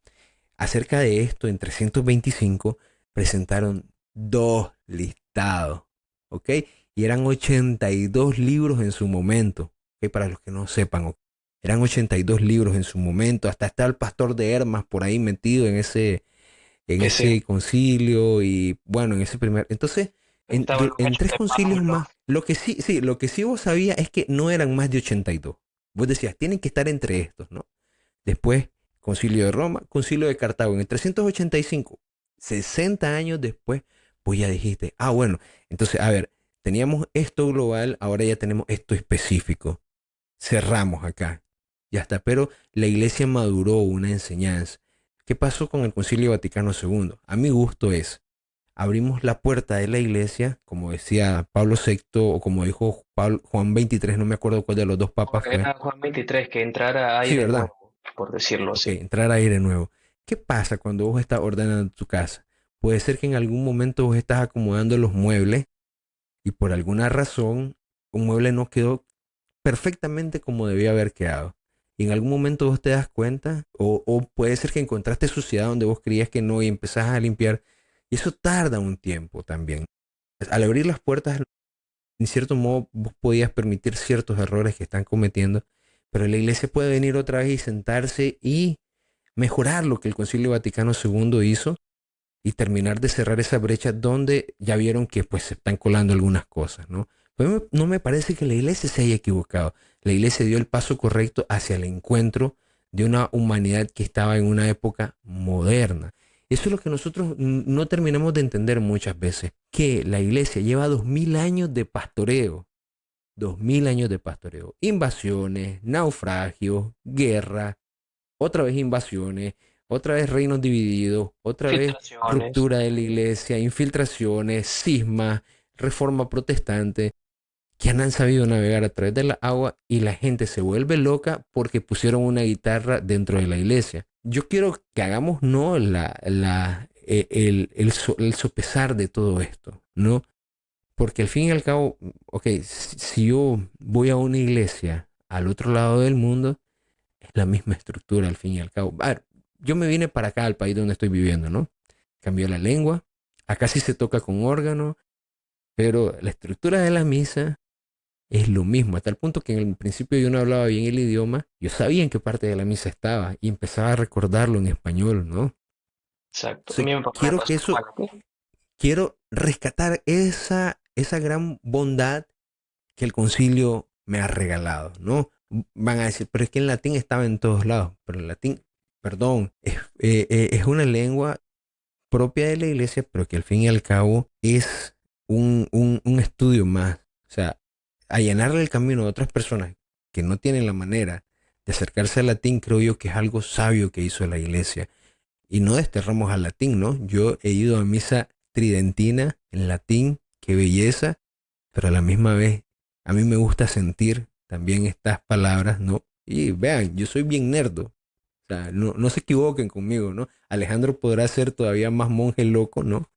Speaker 1: Acerca de esto, en 325, presentaron dos listados, ¿ok? Y eran 82 libros en su momento, ¿ok? Para los que no sepan, ¿ok? Eran 82 libros en su momento, hasta está el pastor de Hermas por ahí metido en
Speaker 2: Ese
Speaker 1: ese concilio y bueno, en ese primer... Entonces,
Speaker 2: estaba el
Speaker 1: en
Speaker 2: hecho
Speaker 1: tres
Speaker 2: de
Speaker 1: concilios
Speaker 2: Pablo.
Speaker 1: más, lo que sí, sí, lo que sí vos sabías es que no eran más de 82. Vos decías, tienen que estar entre estos, ¿no? Después, Concilio de Roma, Concilio de Cartago en el 385, 60 años después, pues ya dijiste, ah, bueno, entonces, a ver, teníamos esto global, ahora ya tenemos esto específico. Cerramos acá, ya está, pero la iglesia maduró una enseñanza. ¿Qué pasó con el Concilio Vaticano II? A mi gusto es, abrimos la puerta de la iglesia, como decía Pablo VI o como dijo Juan XXIII, no me acuerdo cuál de los dos papas fue.
Speaker 2: Era Juan 23, que entrara
Speaker 1: Sí,
Speaker 2: aire
Speaker 1: ¿verdad?
Speaker 2: nuevo, por decirlo
Speaker 1: Ok,
Speaker 2: así.
Speaker 1: entrar aire nuevo. ¿Qué pasa cuando vos estás ordenando tu casa? Puede ser que en algún momento vos estás acomodando los muebles y por alguna razón un mueble no quedó perfectamente como debía haber quedado. Y en algún momento vos te das cuenta, o puede ser que encontraste suciedad donde vos creías que no y empezás a limpiar. Y eso tarda un tiempo también. Al abrir las puertas, en cierto modo, vos podías permitir ciertos errores que están cometiendo, pero la iglesia puede venir otra vez y sentarse y mejorar lo que el Concilio Vaticano II hizo y terminar de cerrar esa brecha donde ya vieron que pues se están colando algunas cosas, ¿no? Pues no me parece que la iglesia se haya equivocado. La iglesia dio el paso correcto hacia el encuentro de una humanidad que estaba en una época moderna. Eso es lo que nosotros no terminamos de entender muchas veces, que la iglesia lleva 2000 años de pastoreo, 2000 años de pastoreo, invasiones, naufragios, guerra, otra vez invasiones, otra vez reinos divididos, otra vez
Speaker 2: Filtraciones.
Speaker 1: ruptura de la iglesia, infiltraciones, cismas, reforma protestante, que han sabido navegar a través de la agua y la gente se vuelve loca porque pusieron una guitarra dentro de la iglesia. Yo quiero que hagamos no el sopesar de todo esto, ¿no? Porque al fin y al cabo, ok, si yo voy a una iglesia al otro lado del mundo, es la misma estructura al fin y al cabo. A ver, yo me vine para acá, al país donde estoy viviendo, ¿no? Cambió la lengua, acá sí se toca con órgano, pero la estructura de la misa es lo mismo, hasta el punto que en el principio yo no hablaba bien el idioma, yo sabía en qué parte de la misa estaba y empezaba a recordarlo en español, ¿no?
Speaker 2: Exacto. A
Speaker 1: Entonces,
Speaker 2: mí me
Speaker 1: quiero que
Speaker 2: pasó
Speaker 1: eso,
Speaker 2: igual aquí.
Speaker 1: quiero rescatar esa gran bondad que el concilio me ha regalado, ¿no? Van a decir, pero es que el latín estaba en todos lados, pero el latín, perdón, es una lengua propia de la iglesia, pero que al fin y al cabo es un estudio más. O sea, allanarle el camino a otras personas que no tienen la manera de acercarse al latín, creo yo que es algo sabio que hizo la iglesia. Y no desterramos al latín, ¿no? Yo he ido a misa tridentina en latín, qué belleza, pero a la misma vez a mí me gusta sentir también estas palabras, ¿no? Y vean, yo soy bien nerdo, o sea, no se equivoquen conmigo, ¿no? Alejandro podrá ser todavía más monje loco, ¿no?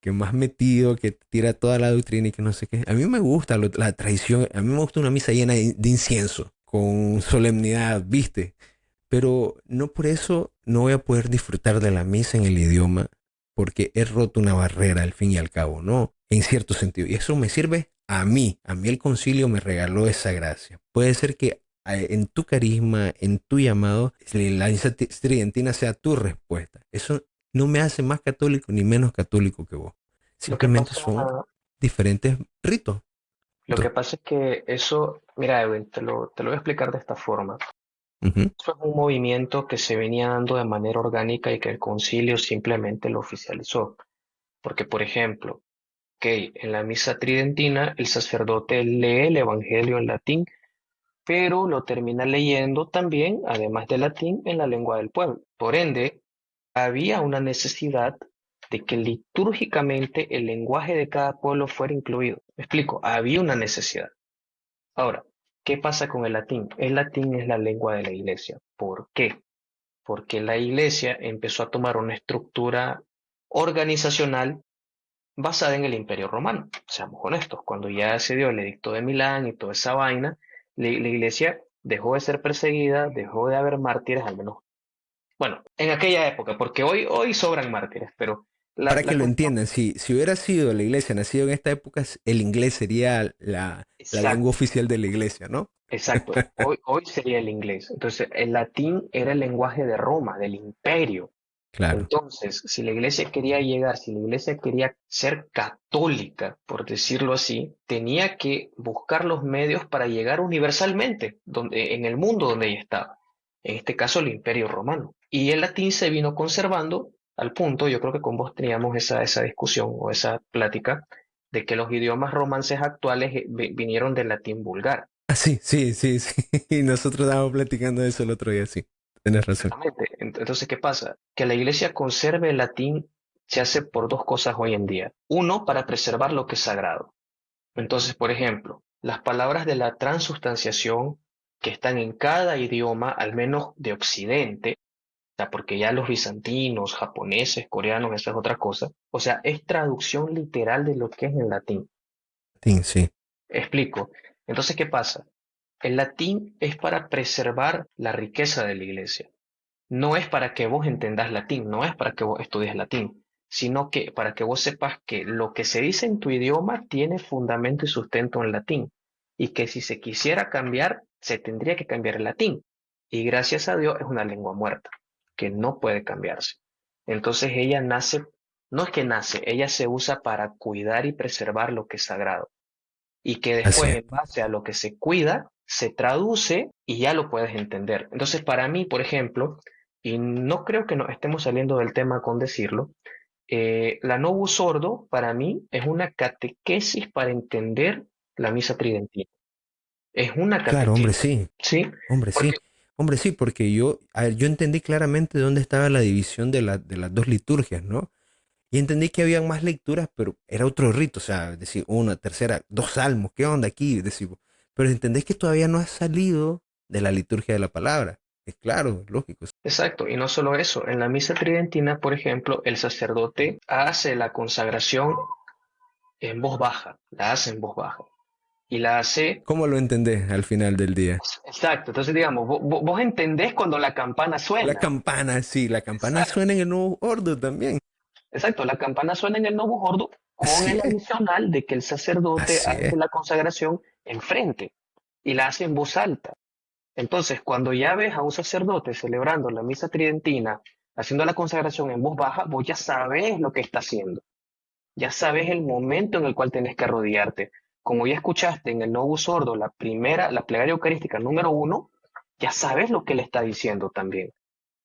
Speaker 1: Que más metido, que tira toda la doctrina y que no sé qué. A mí me gusta la tradición, a mí me gusta una misa llena de incienso, con solemnidad, ¿viste? Pero no por eso no voy a poder disfrutar de la misa en el idioma, porque he roto una barrera al fin y al cabo, ¿no? En cierto sentido. Y eso me sirve a mí el concilio me regaló esa gracia. Puede ser que en tu carisma, en tu llamado, la misa tridentina sea tu respuesta. Eso no me hace más católico ni menos católico que vos.
Speaker 2: Lo que
Speaker 1: Simplemente
Speaker 2: pasa,
Speaker 1: son diferentes ritos.
Speaker 2: lo que pasa es que eso, mira, Edwin, te lo voy a explicar de esta forma.
Speaker 1: Ujú.
Speaker 2: Eso es un movimiento que se venía dando de manera orgánica y que el concilio simplemente lo oficializó. Porque, por ejemplo, en la misa tridentina el sacerdote lee el evangelio en latín, pero lo termina leyendo también, además de latín, en la lengua del pueblo. Por ende, había una necesidad de que litúrgicamente el lenguaje de cada pueblo fuera incluido. Me explico, había una necesidad. Ahora, ¿qué pasa con el latín? El latín es la lengua de la iglesia. ¿Por qué? Porque la iglesia empezó a tomar una estructura organizacional basada en el Imperio Romano. Seamos honestos, cuando ya se dio el Edicto de Milán y toda esa vaina, la iglesia dejó de ser perseguida, dejó de haber mártires, al menos, bueno, en aquella época, porque hoy sobran mártires, pero
Speaker 1: Para que
Speaker 2: la
Speaker 1: lo
Speaker 2: cuestión,
Speaker 1: entiendan, si hubiera sido la iglesia nacido en esta época, el inglés sería la lengua
Speaker 2: exacto,
Speaker 1: oficial de la iglesia, ¿no?
Speaker 2: exacto, hoy sería el inglés. Entonces, el latín era el lenguaje de Roma, del imperio.
Speaker 1: Claro.
Speaker 2: Entonces, si la iglesia quería llegar, si la iglesia quería ser católica, por decirlo así, tenía que buscar los medios para llegar universalmente en el mundo donde ella estaba. En este caso, el Imperio Romano. Y el latín se vino conservando al punto, yo creo que con vos teníamos esa discusión o esa plática, de que los idiomas romances actuales vinieron del latín vulgar.
Speaker 1: Ah, sí, sí, sí, sí. Y nosotros estábamos platicando de eso el otro día, sí. Tienes razón.
Speaker 2: Exactamente. Entonces, ¿qué pasa? Que la iglesia conserve el latín se hace por dos cosas hoy en día. Uno, para preservar lo que es sagrado. Entonces, por ejemplo, las palabras de la transustanciación que están en cada idioma, al menos de Occidente, o sea, porque ya los bizantinos, japoneses, coreanos, eso es otra cosa. O sea, es traducción literal de lo que es el latín.
Speaker 1: Sí, sí.
Speaker 2: Explico. Entonces, ¿qué pasa? El latín es para preservar la riqueza de la iglesia. No es para que vos entendás latín, no es para que vos estudies latín, sino que para que vos sepas que lo que se dice en tu idioma tiene fundamento y sustento en latín, y que si se quisiera cambiar, se tendría que cambiar el latín. Y gracias a Dios es una lengua muerta, que no puede cambiarse. Entonces ella nace, no es que nace, ella se usa para cuidar y preservar lo que es sagrado y que
Speaker 1: Así
Speaker 2: después
Speaker 1: es.
Speaker 2: en base a lo que se cuida, se traduce y ya lo puedes entender. Entonces, para mí, por ejemplo, y no creo que nos estemos saliendo del tema con decirlo, la Novus Ordo para mí es una catequesis para entender la misa tridentina. Es una
Speaker 1: Claro, hombre,
Speaker 2: catequesis,
Speaker 1: sí.
Speaker 2: ¿sí?
Speaker 1: Hombre, sí.
Speaker 2: Porque,
Speaker 1: Hombre, sí, porque yo, a ver, yo entendí claramente dónde estaba la división de las dos liturgias, ¿no? Y entendí que habían más lecturas, pero era otro rito, o sea, decir, una, tercera, dos salmos, ¿qué onda aquí? Decir, pero entendés que todavía no has salido de la liturgia de la palabra. Es claro, lógico.
Speaker 2: exacto, y no solo eso, en la misa tridentina, por ejemplo, el sacerdote hace la consagración en voz baja, la hace en voz baja. Y la hace.
Speaker 1: ¿Cómo lo entendés al final del día?
Speaker 2: Exacto, entonces digamos, vos entendés cuando la campana
Speaker 1: La
Speaker 2: suena.
Speaker 1: campana, sí, la campana
Speaker 2: Exacto,
Speaker 1: suena en el nuevo ordo también.
Speaker 2: exacto, la campana suena en el Novus Ordo con
Speaker 1: Así
Speaker 2: el
Speaker 1: es,
Speaker 2: adicional de que el sacerdote
Speaker 1: así
Speaker 2: hace
Speaker 1: es.
Speaker 2: la consagración enfrente y la hace en voz alta. Entonces, cuando ya ves a un sacerdote celebrando la misa tridentina, haciendo la consagración en voz baja, vos ya sabes lo que está haciendo. Ya sabes el momento en el cual tenés que arrodillarte. Como ya escuchaste en el Novus Ordo la primera, la plegaria eucarística número uno, ya sabes lo que le está diciendo también.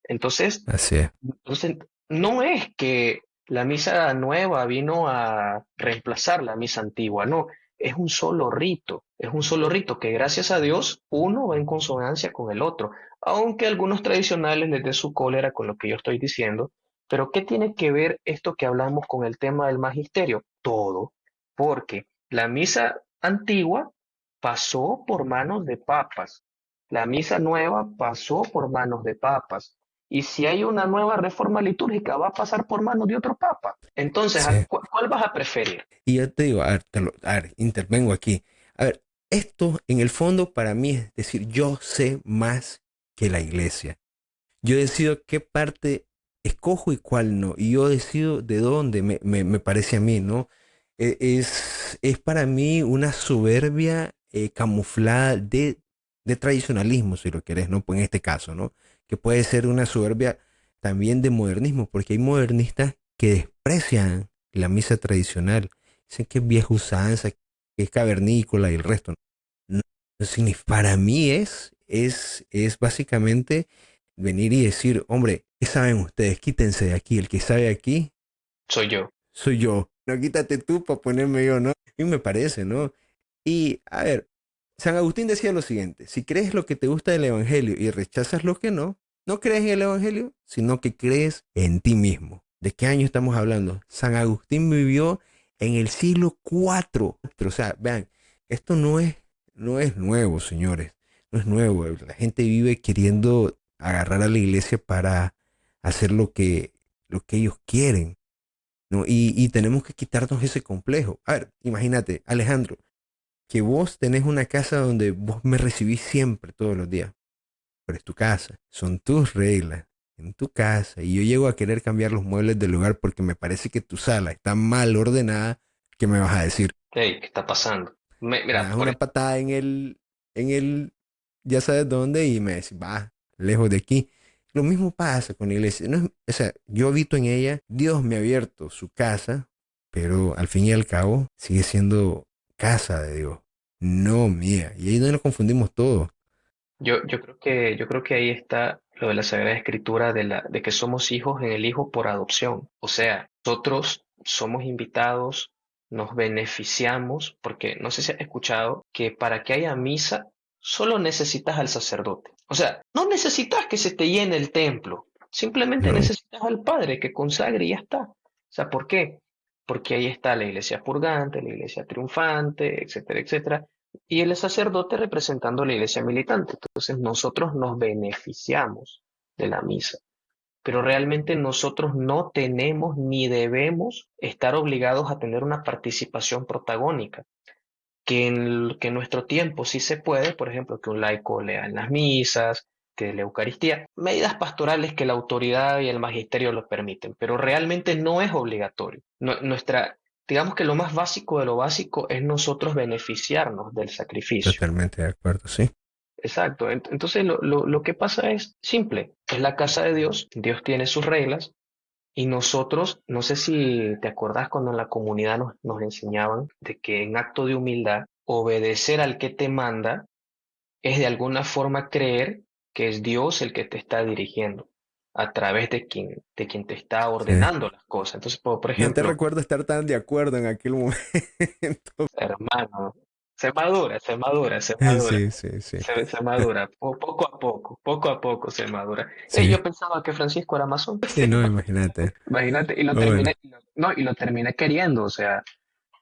Speaker 2: Entonces,
Speaker 1: Así es.
Speaker 2: entonces, no es que la misa nueva vino a reemplazar la misa antigua, no, es un solo rito que gracias a Dios uno va en consonancia con el otro, aunque algunos tradicionales les dé su cólera con lo que yo estoy diciendo, pero ¿qué tiene que ver esto que hablamos con el tema del magisterio? Todo, porque la misa antigua pasó por manos de papas, la misa nueva pasó por manos de papas. Y si hay una nueva reforma litúrgica, va a pasar por manos de otro papa. Entonces,
Speaker 1: Sí.
Speaker 2: ¿cuál vas a preferir?
Speaker 1: Y yo te digo, a ver, a ver, intervengo aquí. A ver, esto en el fondo para mí es decir, yo sé más que la iglesia. Yo decido qué parte escojo y cuál no. Y yo decido de dónde me parece a mí, ¿no? Es para mí una soberbia camuflada de tradicionalismo, si lo querés, ¿no? Pues en este caso, ¿no? Que puede ser una soberbia también de modernismo, porque hay modernistas que desprecian la misa tradicional. Dicen que es vieja usanza, que es cavernícola y el resto. No, para mí es básicamente venir y decir, hombre, ¿qué saben ustedes? Quítense de aquí. El que sabe aquí
Speaker 2: Soy yo.
Speaker 1: soy yo. No quítate tú para ponerme yo, ¿no? Y me parece, ¿no? Y a ver, San Agustín decía lo siguiente, si crees lo que te gusta del Evangelio y rechazas lo que no, no crees en el Evangelio, sino que crees en ti mismo. ¿De qué año estamos hablando? San Agustín vivió en el siglo IV. O sea, vean, esto no es nuevo, señores. No es nuevo. La gente vive queriendo agarrar a la iglesia para hacer lo que ellos quieren, ¿no? Y tenemos que quitarnos ese complejo. A ver, imagínate, Alejandro, que vos tenés una casa donde vos me recibís siempre, todos los días, pero es tu casa, son tus reglas, en tu casa, y yo llego a querer cambiar los muebles del lugar porque me parece que tu sala está mal ordenada, ¿qué me vas a decir?
Speaker 2: Hey, ¿qué está pasando?
Speaker 1: Me
Speaker 2: Mira,
Speaker 1: das una patada en el, ya sabes dónde, y me decís, va, lejos de aquí. Lo mismo pasa con la iglesia. No es- o sea, yo habito en ella, Dios me ha abierto su casa, pero al fin y al cabo sigue siendo casa de Dios, no mía. Y ahí es donde nos confundimos todos.
Speaker 2: yo creo que ahí está lo de la Sagrada Escritura de que somos hijos en el Hijo por adopción. O sea, nosotros somos invitados, nos beneficiamos, porque no sé si has escuchado que para que haya misa solo necesitas al sacerdote. O sea, no necesitas que se te llene el templo, simplemente
Speaker 1: No,
Speaker 2: necesitas al Padre que consagre y ya está. O sea, ¿por qué? Porque ahí está la iglesia purgante, la iglesia triunfante, etcétera, etcétera, y el sacerdote representando la iglesia militante. Entonces nosotros nos beneficiamos de la misa, pero realmente nosotros no tenemos ni debemos estar obligados a tener una participación protagónica, que en nuestro tiempo sí se puede, por ejemplo, que un laico lea en las misas, que la Eucaristía, medidas pastorales que la autoridad y el magisterio lo permiten, pero realmente no es obligatorio. Digamos que lo más básico de lo básico es nosotros beneficiarnos del sacrificio.
Speaker 1: totalmente de acuerdo, sí.
Speaker 2: Exacto. Entonces lo que pasa es simple, es la casa de Dios, Dios tiene sus reglas, y nosotros, no sé si te acordás cuando en la comunidad nos enseñaban de que en acto de humildad, obedecer al que te manda es de alguna forma creer que es Dios el que te está dirigiendo a través de quien te está
Speaker 1: Sí.
Speaker 2: ordenando las cosas. Entonces, por
Speaker 1: No te
Speaker 2: ejemplo,
Speaker 1: recuerdo estar tan de acuerdo en aquel momento.
Speaker 2: hermano, se madura, se madura, se madura.
Speaker 1: Sí, sí, sí.
Speaker 2: Se madura, poco a poco se madura.
Speaker 1: Sí,
Speaker 2: Yo pensaba que Francisco era masón.
Speaker 1: sí, no, imagínate.
Speaker 2: Imagínate, y lo
Speaker 1: Bueno,
Speaker 2: terminé, no, y lo terminé queriendo, o sea,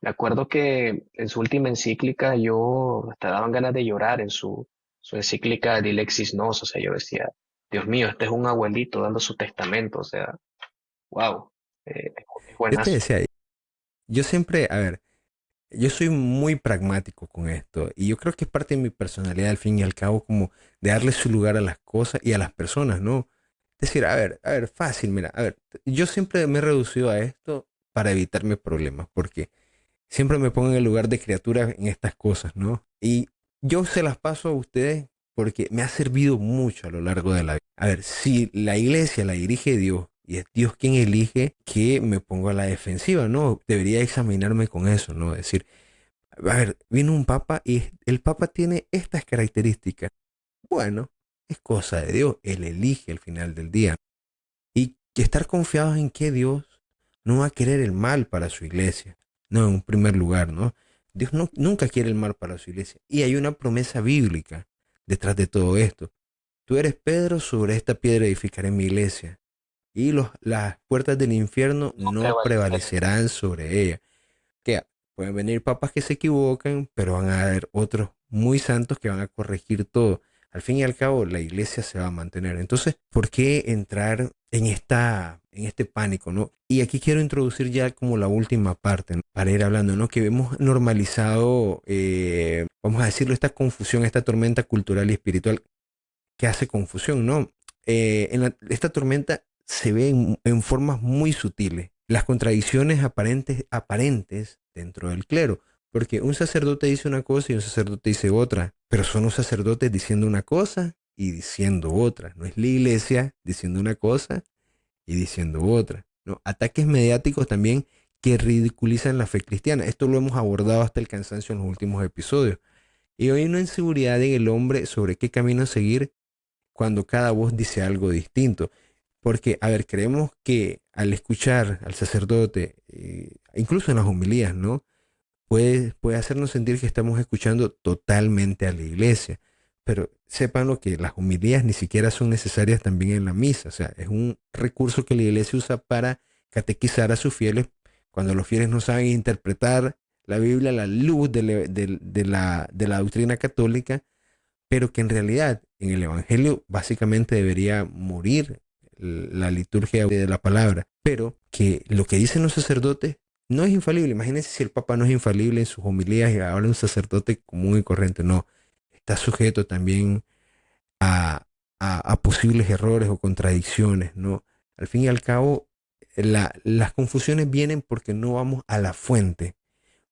Speaker 2: me acuerdo que en su última encíclica yo hasta daban ganas de llorar en su encíclica Dilexis Nos, o sea, yo decía, Dios mío, este es un abuelito dando su testamento, o sea, wow, es
Speaker 1: yo te
Speaker 2: buenazo.
Speaker 1: decía, yo siempre, a ver, yo soy muy pragmático con esto y yo creo que es parte de mi personalidad al fin y al cabo como de darle su lugar a las cosas y a las personas, ¿no? Es decir, a ver, fácil, mira, a ver, yo siempre me he reducido a esto para evitarme problemas porque siempre me pongo en el lugar de criaturas en estas cosas, ¿no? Y yo se las paso a ustedes porque me ha servido mucho a lo largo de la vida. A ver, si la iglesia la dirige Dios y es Dios quien elige, que me pongo a la defensiva, ¿no? Debería examinarme con eso, ¿no? Decir, a ver, vino un papa y el papa tiene estas características. Bueno, es cosa de Dios, él elige al final del día. Y que estar confiados en que Dios no va a querer el mal para su iglesia. No, en un primer lugar, ¿no? Dios nunca quiere el mal para su iglesia. Y hay una promesa bíblica detrás de todo esto. Tú eres Pedro, sobre esta piedra edificaré mi iglesia. Y las puertas del infierno
Speaker 2: No
Speaker 1: no
Speaker 2: prevalecerá.
Speaker 1: prevalecerán sobre ella. Que pueden venir papas que se equivocan, pero van a haber otros muy santos que van a corregir todo. Al fin y al cabo, la iglesia se va a mantener. Entonces, ¿por qué entrar en este pánico, ¿no? Y aquí quiero introducir ya como la última parte, ¿no? Para ir hablando, ¿no? Que hemos normalizado, vamos a decirlo, esta confusión, esta tormenta cultural y espiritual que hace confusión, ¿no? Esta tormenta se ve en formas muy sutiles. Las contradicciones aparentes dentro del clero. Porque un sacerdote dice una cosa y un sacerdote dice otra. Pero son los sacerdotes diciendo una cosa y diciendo otra. No es la iglesia diciendo una cosa y diciendo otra, ¿no? Ataques mediáticos también que ridiculizan la fe cristiana. Esto lo hemos abordado hasta el cansancio en los últimos episodios. Y hoy hay una inseguridad en el hombre sobre qué camino seguir cuando cada voz dice algo distinto. Porque, a ver, creemos que al escuchar al sacerdote, incluso en las homilías, ¿no? Puede hacernos sentir que estamos escuchando totalmente a la iglesia. Pero sépanlo que las homilías ni siquiera son necesarias también en la misa. O sea, es un recurso que la iglesia usa para catequizar a sus fieles cuando los fieles no saben interpretar la Biblia a la luz de la doctrina católica, pero que en realidad en el Evangelio básicamente debería morir la liturgia de la palabra, pero que lo que dicen los sacerdotes no es infalible. Imagínense si el Papa no es infalible en sus homilías y habla un sacerdote común y corriente, no, está sujeto también a posibles errores o contradicciones, ¿no? Al fin y al cabo, las confusiones vienen porque no vamos a la fuente,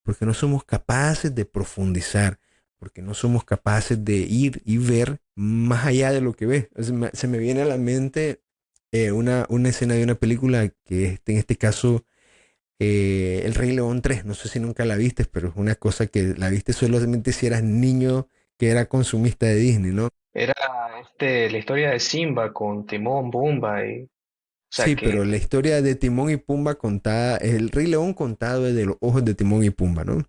Speaker 1: porque no somos capaces de profundizar, porque no somos capaces de ir y ver más allá de lo que ves. O sea, se me viene a la mente una escena de una película que en este caso El Rey León 3. No sé si nunca la viste, pero es una cosa que la viste solamente si eras niño que era consumista de Disney, ¿no?
Speaker 2: Era la historia de Simba con Timón, Pumba, o sea
Speaker 1: Sí, pero
Speaker 2: que,
Speaker 1: la historia de Timón y Pumba contada, el Rey León contado desde los ojos de Timón y Pumba, ¿no?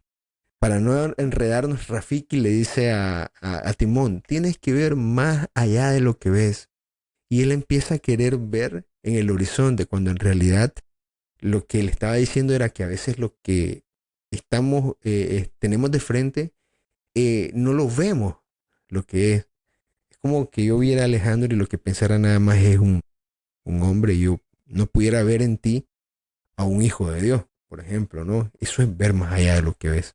Speaker 1: para no enredarnos, Rafiki le dice a Timón, tienes que ver más allá de lo que ves. Y él empieza a querer ver en el horizonte, cuando en realidad lo que le estaba diciendo era que a veces lo que tenemos de frente, no lo vemos lo que es. Es como que yo viera a Alejandro y lo que pensara nada más es un hombre y yo no pudiera ver en ti a un hijo de Dios, por ejemplo, ¿no? Eso es ver más allá de lo que ves.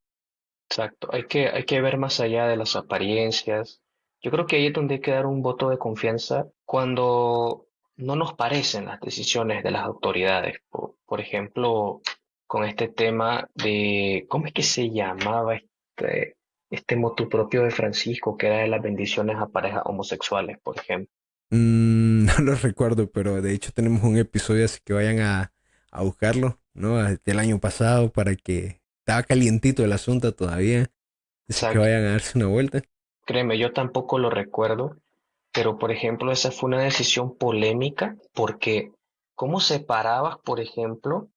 Speaker 2: Exacto, hay que ver más allá de las apariencias. Yo creo que ahí es donde hay que dar un voto de confianza cuando no nos parecen las decisiones de las autoridades. Por ejemplo, con este tema de, ¿cómo es que se llamaba este motu propio de Francisco, que era de las bendiciones a parejas homosexuales, por ejemplo?
Speaker 1: No lo recuerdo, pero de hecho tenemos un episodio, así que vayan a buscarlo, ¿no? Del año pasado, para que estaba calientito el asunto todavía. Así que
Speaker 2: Exacto,
Speaker 1: vayan a darse una vuelta.
Speaker 2: créeme, yo tampoco lo recuerdo. Pero, por ejemplo, esa fue una decisión polémica porque ¿cómo separabas, por ejemplo,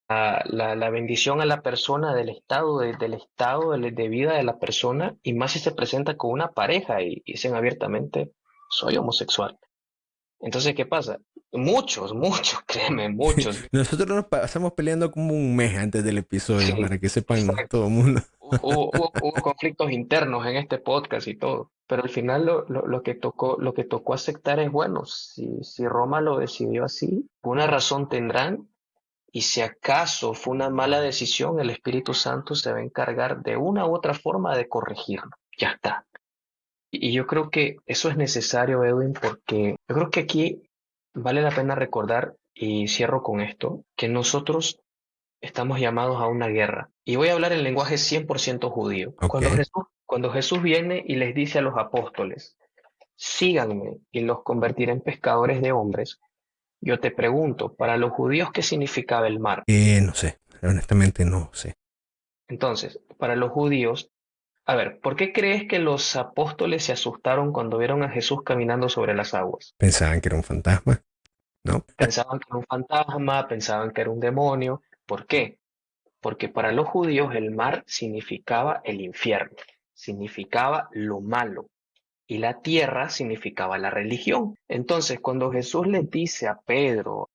Speaker 2: la bendición a la persona del estado, del estado de vida de la persona y más si se presenta con una pareja y dicen abiertamente, soy homosexual? Entonces, ¿qué pasa? Muchos, muchos, créeme, muchos.
Speaker 1: Nosotros nos pasamos peleando como un mes antes del episodio,
Speaker 2: Sí,
Speaker 1: para que sepan
Speaker 2: exacto.
Speaker 1: todo el mundo.
Speaker 2: Hubo conflictos internos en este podcast y todo, pero al final lo que tocó aceptar es, bueno, si Roma lo decidió así, una razón tendrán, y si acaso fue una mala decisión, el Espíritu Santo se va a encargar de una u otra forma de corregirlo. Ya está. Y yo creo que eso es necesario, Edwin, porque yo creo que aquí vale la pena recordar, y cierro con esto, que nosotros estamos llamados a una guerra. Y voy a hablar en lenguaje 100% judío.
Speaker 1: Ok.
Speaker 2: Cuando Jesús viene y les dice a los apóstoles, síganme y los convertiré en pescadores de hombres, yo te pregunto, para los judíos, ¿qué significaba el mar?
Speaker 1: No sé, honestamente no sé.
Speaker 2: Entonces, para los judíos, a ver, ¿por qué crees que los apóstoles se asustaron cuando vieron a Jesús caminando sobre las aguas?
Speaker 1: Pensaban que era un fantasma, ¿no?
Speaker 2: Pensaban que era un fantasma, pensaban que era un demonio. ¿Por qué? Porque para los judíos el mar significaba el infierno, significaba lo malo, y la tierra significaba la religión. Entonces, cuando Jesús les dice a Pedro,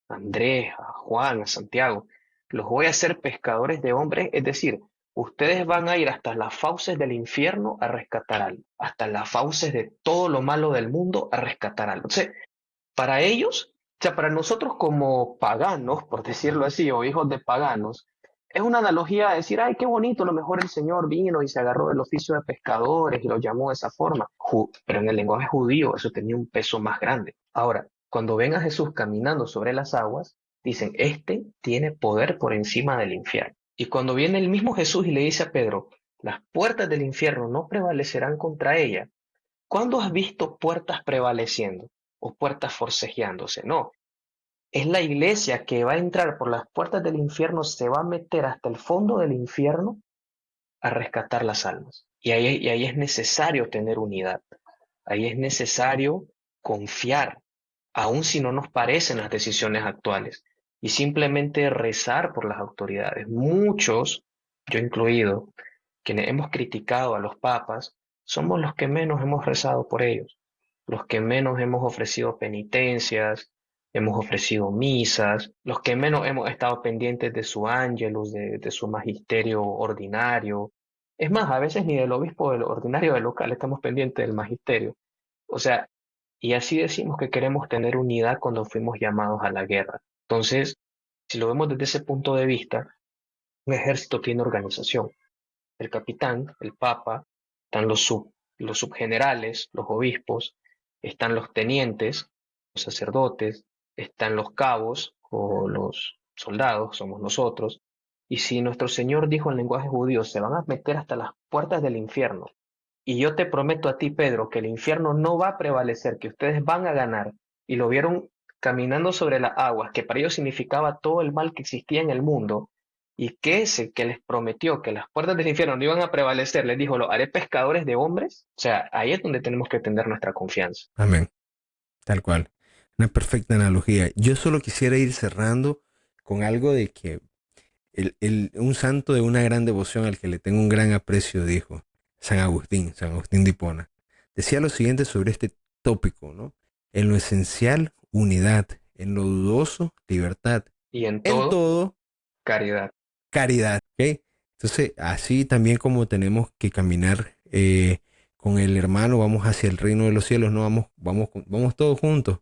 Speaker 2: a Andrés, a Juan, a Santiago, los voy a hacer pescadores de hombres, es decir, ustedes van a ir hasta las fauces del infierno a rescatar algo, hasta las fauces de todo lo malo del mundo a rescatar algo. Entonces, para ellos, o sea, para nosotros como paganos, por decirlo así, o hijos de paganos, es una analogía a decir, ay, qué bonito, a lo mejor el Señor vino y se agarró del oficio de pescadores y lo llamó de esa forma. Pero en el lenguaje judío eso tenía un peso más grande. Ahora, cuando ven a Jesús caminando sobre las aguas, dicen, este tiene poder por encima del infierno. Y cuando viene el mismo Jesús y le dice a Pedro, las puertas del infierno no prevalecerán contra ella, ¿cuándo has visto puertas prevaleciendo o puertas forcejeándose? No, es la iglesia que va a entrar por las puertas del infierno, se va a meter hasta el fondo del infierno a rescatar las almas. Y ahí es necesario tener unidad, ahí es necesario confiar, aun si no nos parecen las decisiones actuales, y simplemente rezar por las autoridades. Muchos, yo incluido, quienes hemos criticado a los papas, somos los que menos hemos rezado por ellos, los que menos hemos ofrecido penitencias, hemos ofrecido misas, los que menos hemos estado pendientes de su ángelus, de su magisterio ordinario. Es más, a veces ni del obispo del ordinario del local estamos pendientes del magisterio. O sea, y así decimos que queremos tener unidad cuando fuimos llamados a la guerra. Entonces, si lo vemos desde ese punto de vista, un ejército tiene organización. El capitán, el papa, están los subgenerales, los obispos, están los tenientes, los sacerdotes, están los cabos o los soldados, somos nosotros. Y si nuestro Señor dijo en lenguaje judío, se van a meter hasta las puertas del infierno, y yo te prometo a ti, Pedro, que el infierno no va a prevalecer, que ustedes van a ganar, y lo vieron caminando sobre las aguas, que para ellos significaba todo el mal que existía en el mundo, y que ese que les prometió que las puertas del infierno no iban a prevalecer, les dijo, lo haré pescadores de hombres. O sea, ahí es donde tenemos que tener nuestra confianza.
Speaker 1: Amén. Tal cual. Una perfecta analogía. Yo solo quisiera ir cerrando con algo de que Un santo de una gran devoción al que le tengo un gran aprecio, dijo San Agustín de Hipona. Decía lo siguiente sobre este tópico, ¿no? En lo esencial, unidad. En lo dudoso, libertad.
Speaker 2: Y en
Speaker 1: En
Speaker 2: todo,
Speaker 1: todo,
Speaker 2: caridad.
Speaker 1: caridad. ¿Ok? Entonces, así también como tenemos que caminar con el hermano, vamos hacia el reino de los cielos, no vamos todos juntos.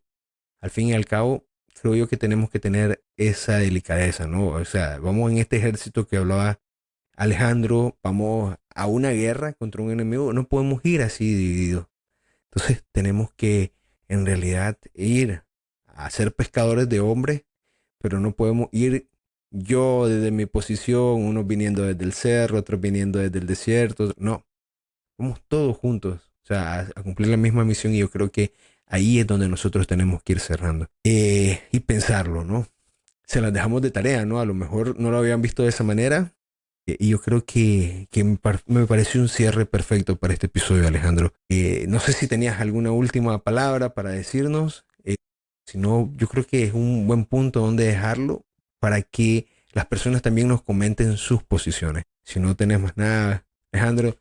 Speaker 1: Al fin y al cabo, creo yo que tenemos que tener esa delicadeza, ¿no? O sea, vamos en este ejército que hablaba Alejandro, vamos a una guerra contra un enemigo, no podemos ir así divididos. Entonces tenemos que en realidad ir a ser pescadores de hombres, pero no podemos ir yo desde mi posición, unos viniendo desde el cerro, otros viniendo desde el desierto. No, vamos todos juntos, o sea, a cumplir la misma misión y yo creo que ahí es donde nosotros tenemos que ir cerrando. Y pensarlo, ¿no? Se las dejamos de tarea, ¿no? A lo mejor no lo habían visto de esa manera. Y yo creo que me pareció un cierre perfecto para este episodio, Alejandro. No sé si tenías alguna última palabra para decirnos. Si no, yo creo que es un buen punto donde dejarlo para que las personas también nos comenten sus posiciones. Si no tenés más nada, Alejandro,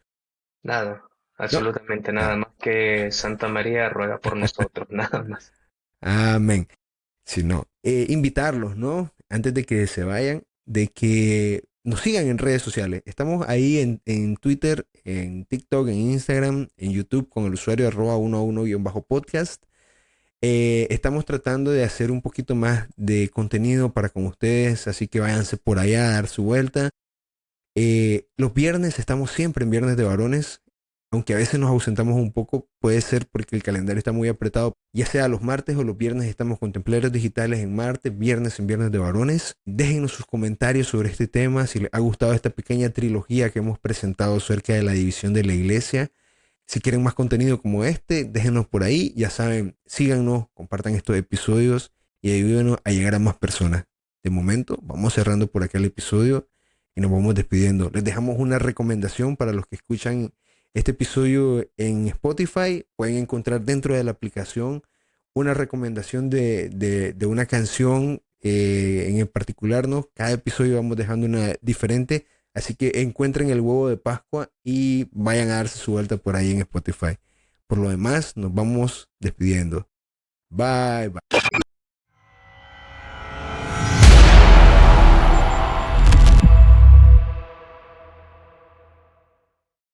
Speaker 2: Nada,
Speaker 1: no.
Speaker 2: absolutamente nada
Speaker 1: Ah,
Speaker 2: más que Santa María ruega por nosotros, nada más.
Speaker 1: amén. Si no, invitarlos, ¿no? Antes de que se vayan, de que nos sigan en redes sociales. Estamos ahí en Twitter, en TikTok, en Instagram, en YouTube con el usuario @11-podcast. Estamos tratando de hacer un poquito más de contenido para con ustedes, así que váyanse por allá a dar su vuelta. Los viernes estamos siempre en Viernes de Varones, aunque a veces nos ausentamos un poco, puede ser porque el calendario está muy apretado, ya sea los martes o los viernes estamos con Templarios Digitales en martes, viernes en Viernes de Varones. Déjenos sus comentarios sobre este tema, si les ha gustado esta pequeña trilogía que hemos presentado acerca de la división de la iglesia. Si quieren más contenido como este, déjenos por ahí, ya saben, síganos, compartan estos episodios y ayúdenos a llegar a más personas. De momento, vamos cerrando por acá el episodio y nos vamos despidiendo. Les dejamos una recomendación para los que escuchan este episodio en Spotify. Pueden encontrar dentro de la aplicación una recomendación de una canción en el particular, ¿no? Cada episodio vamos dejando una diferente. Así que encuentren el huevo de Pascua y vayan a darse su vuelta por ahí en Spotify. Por lo demás, nos vamos despidiendo. Bye, bye.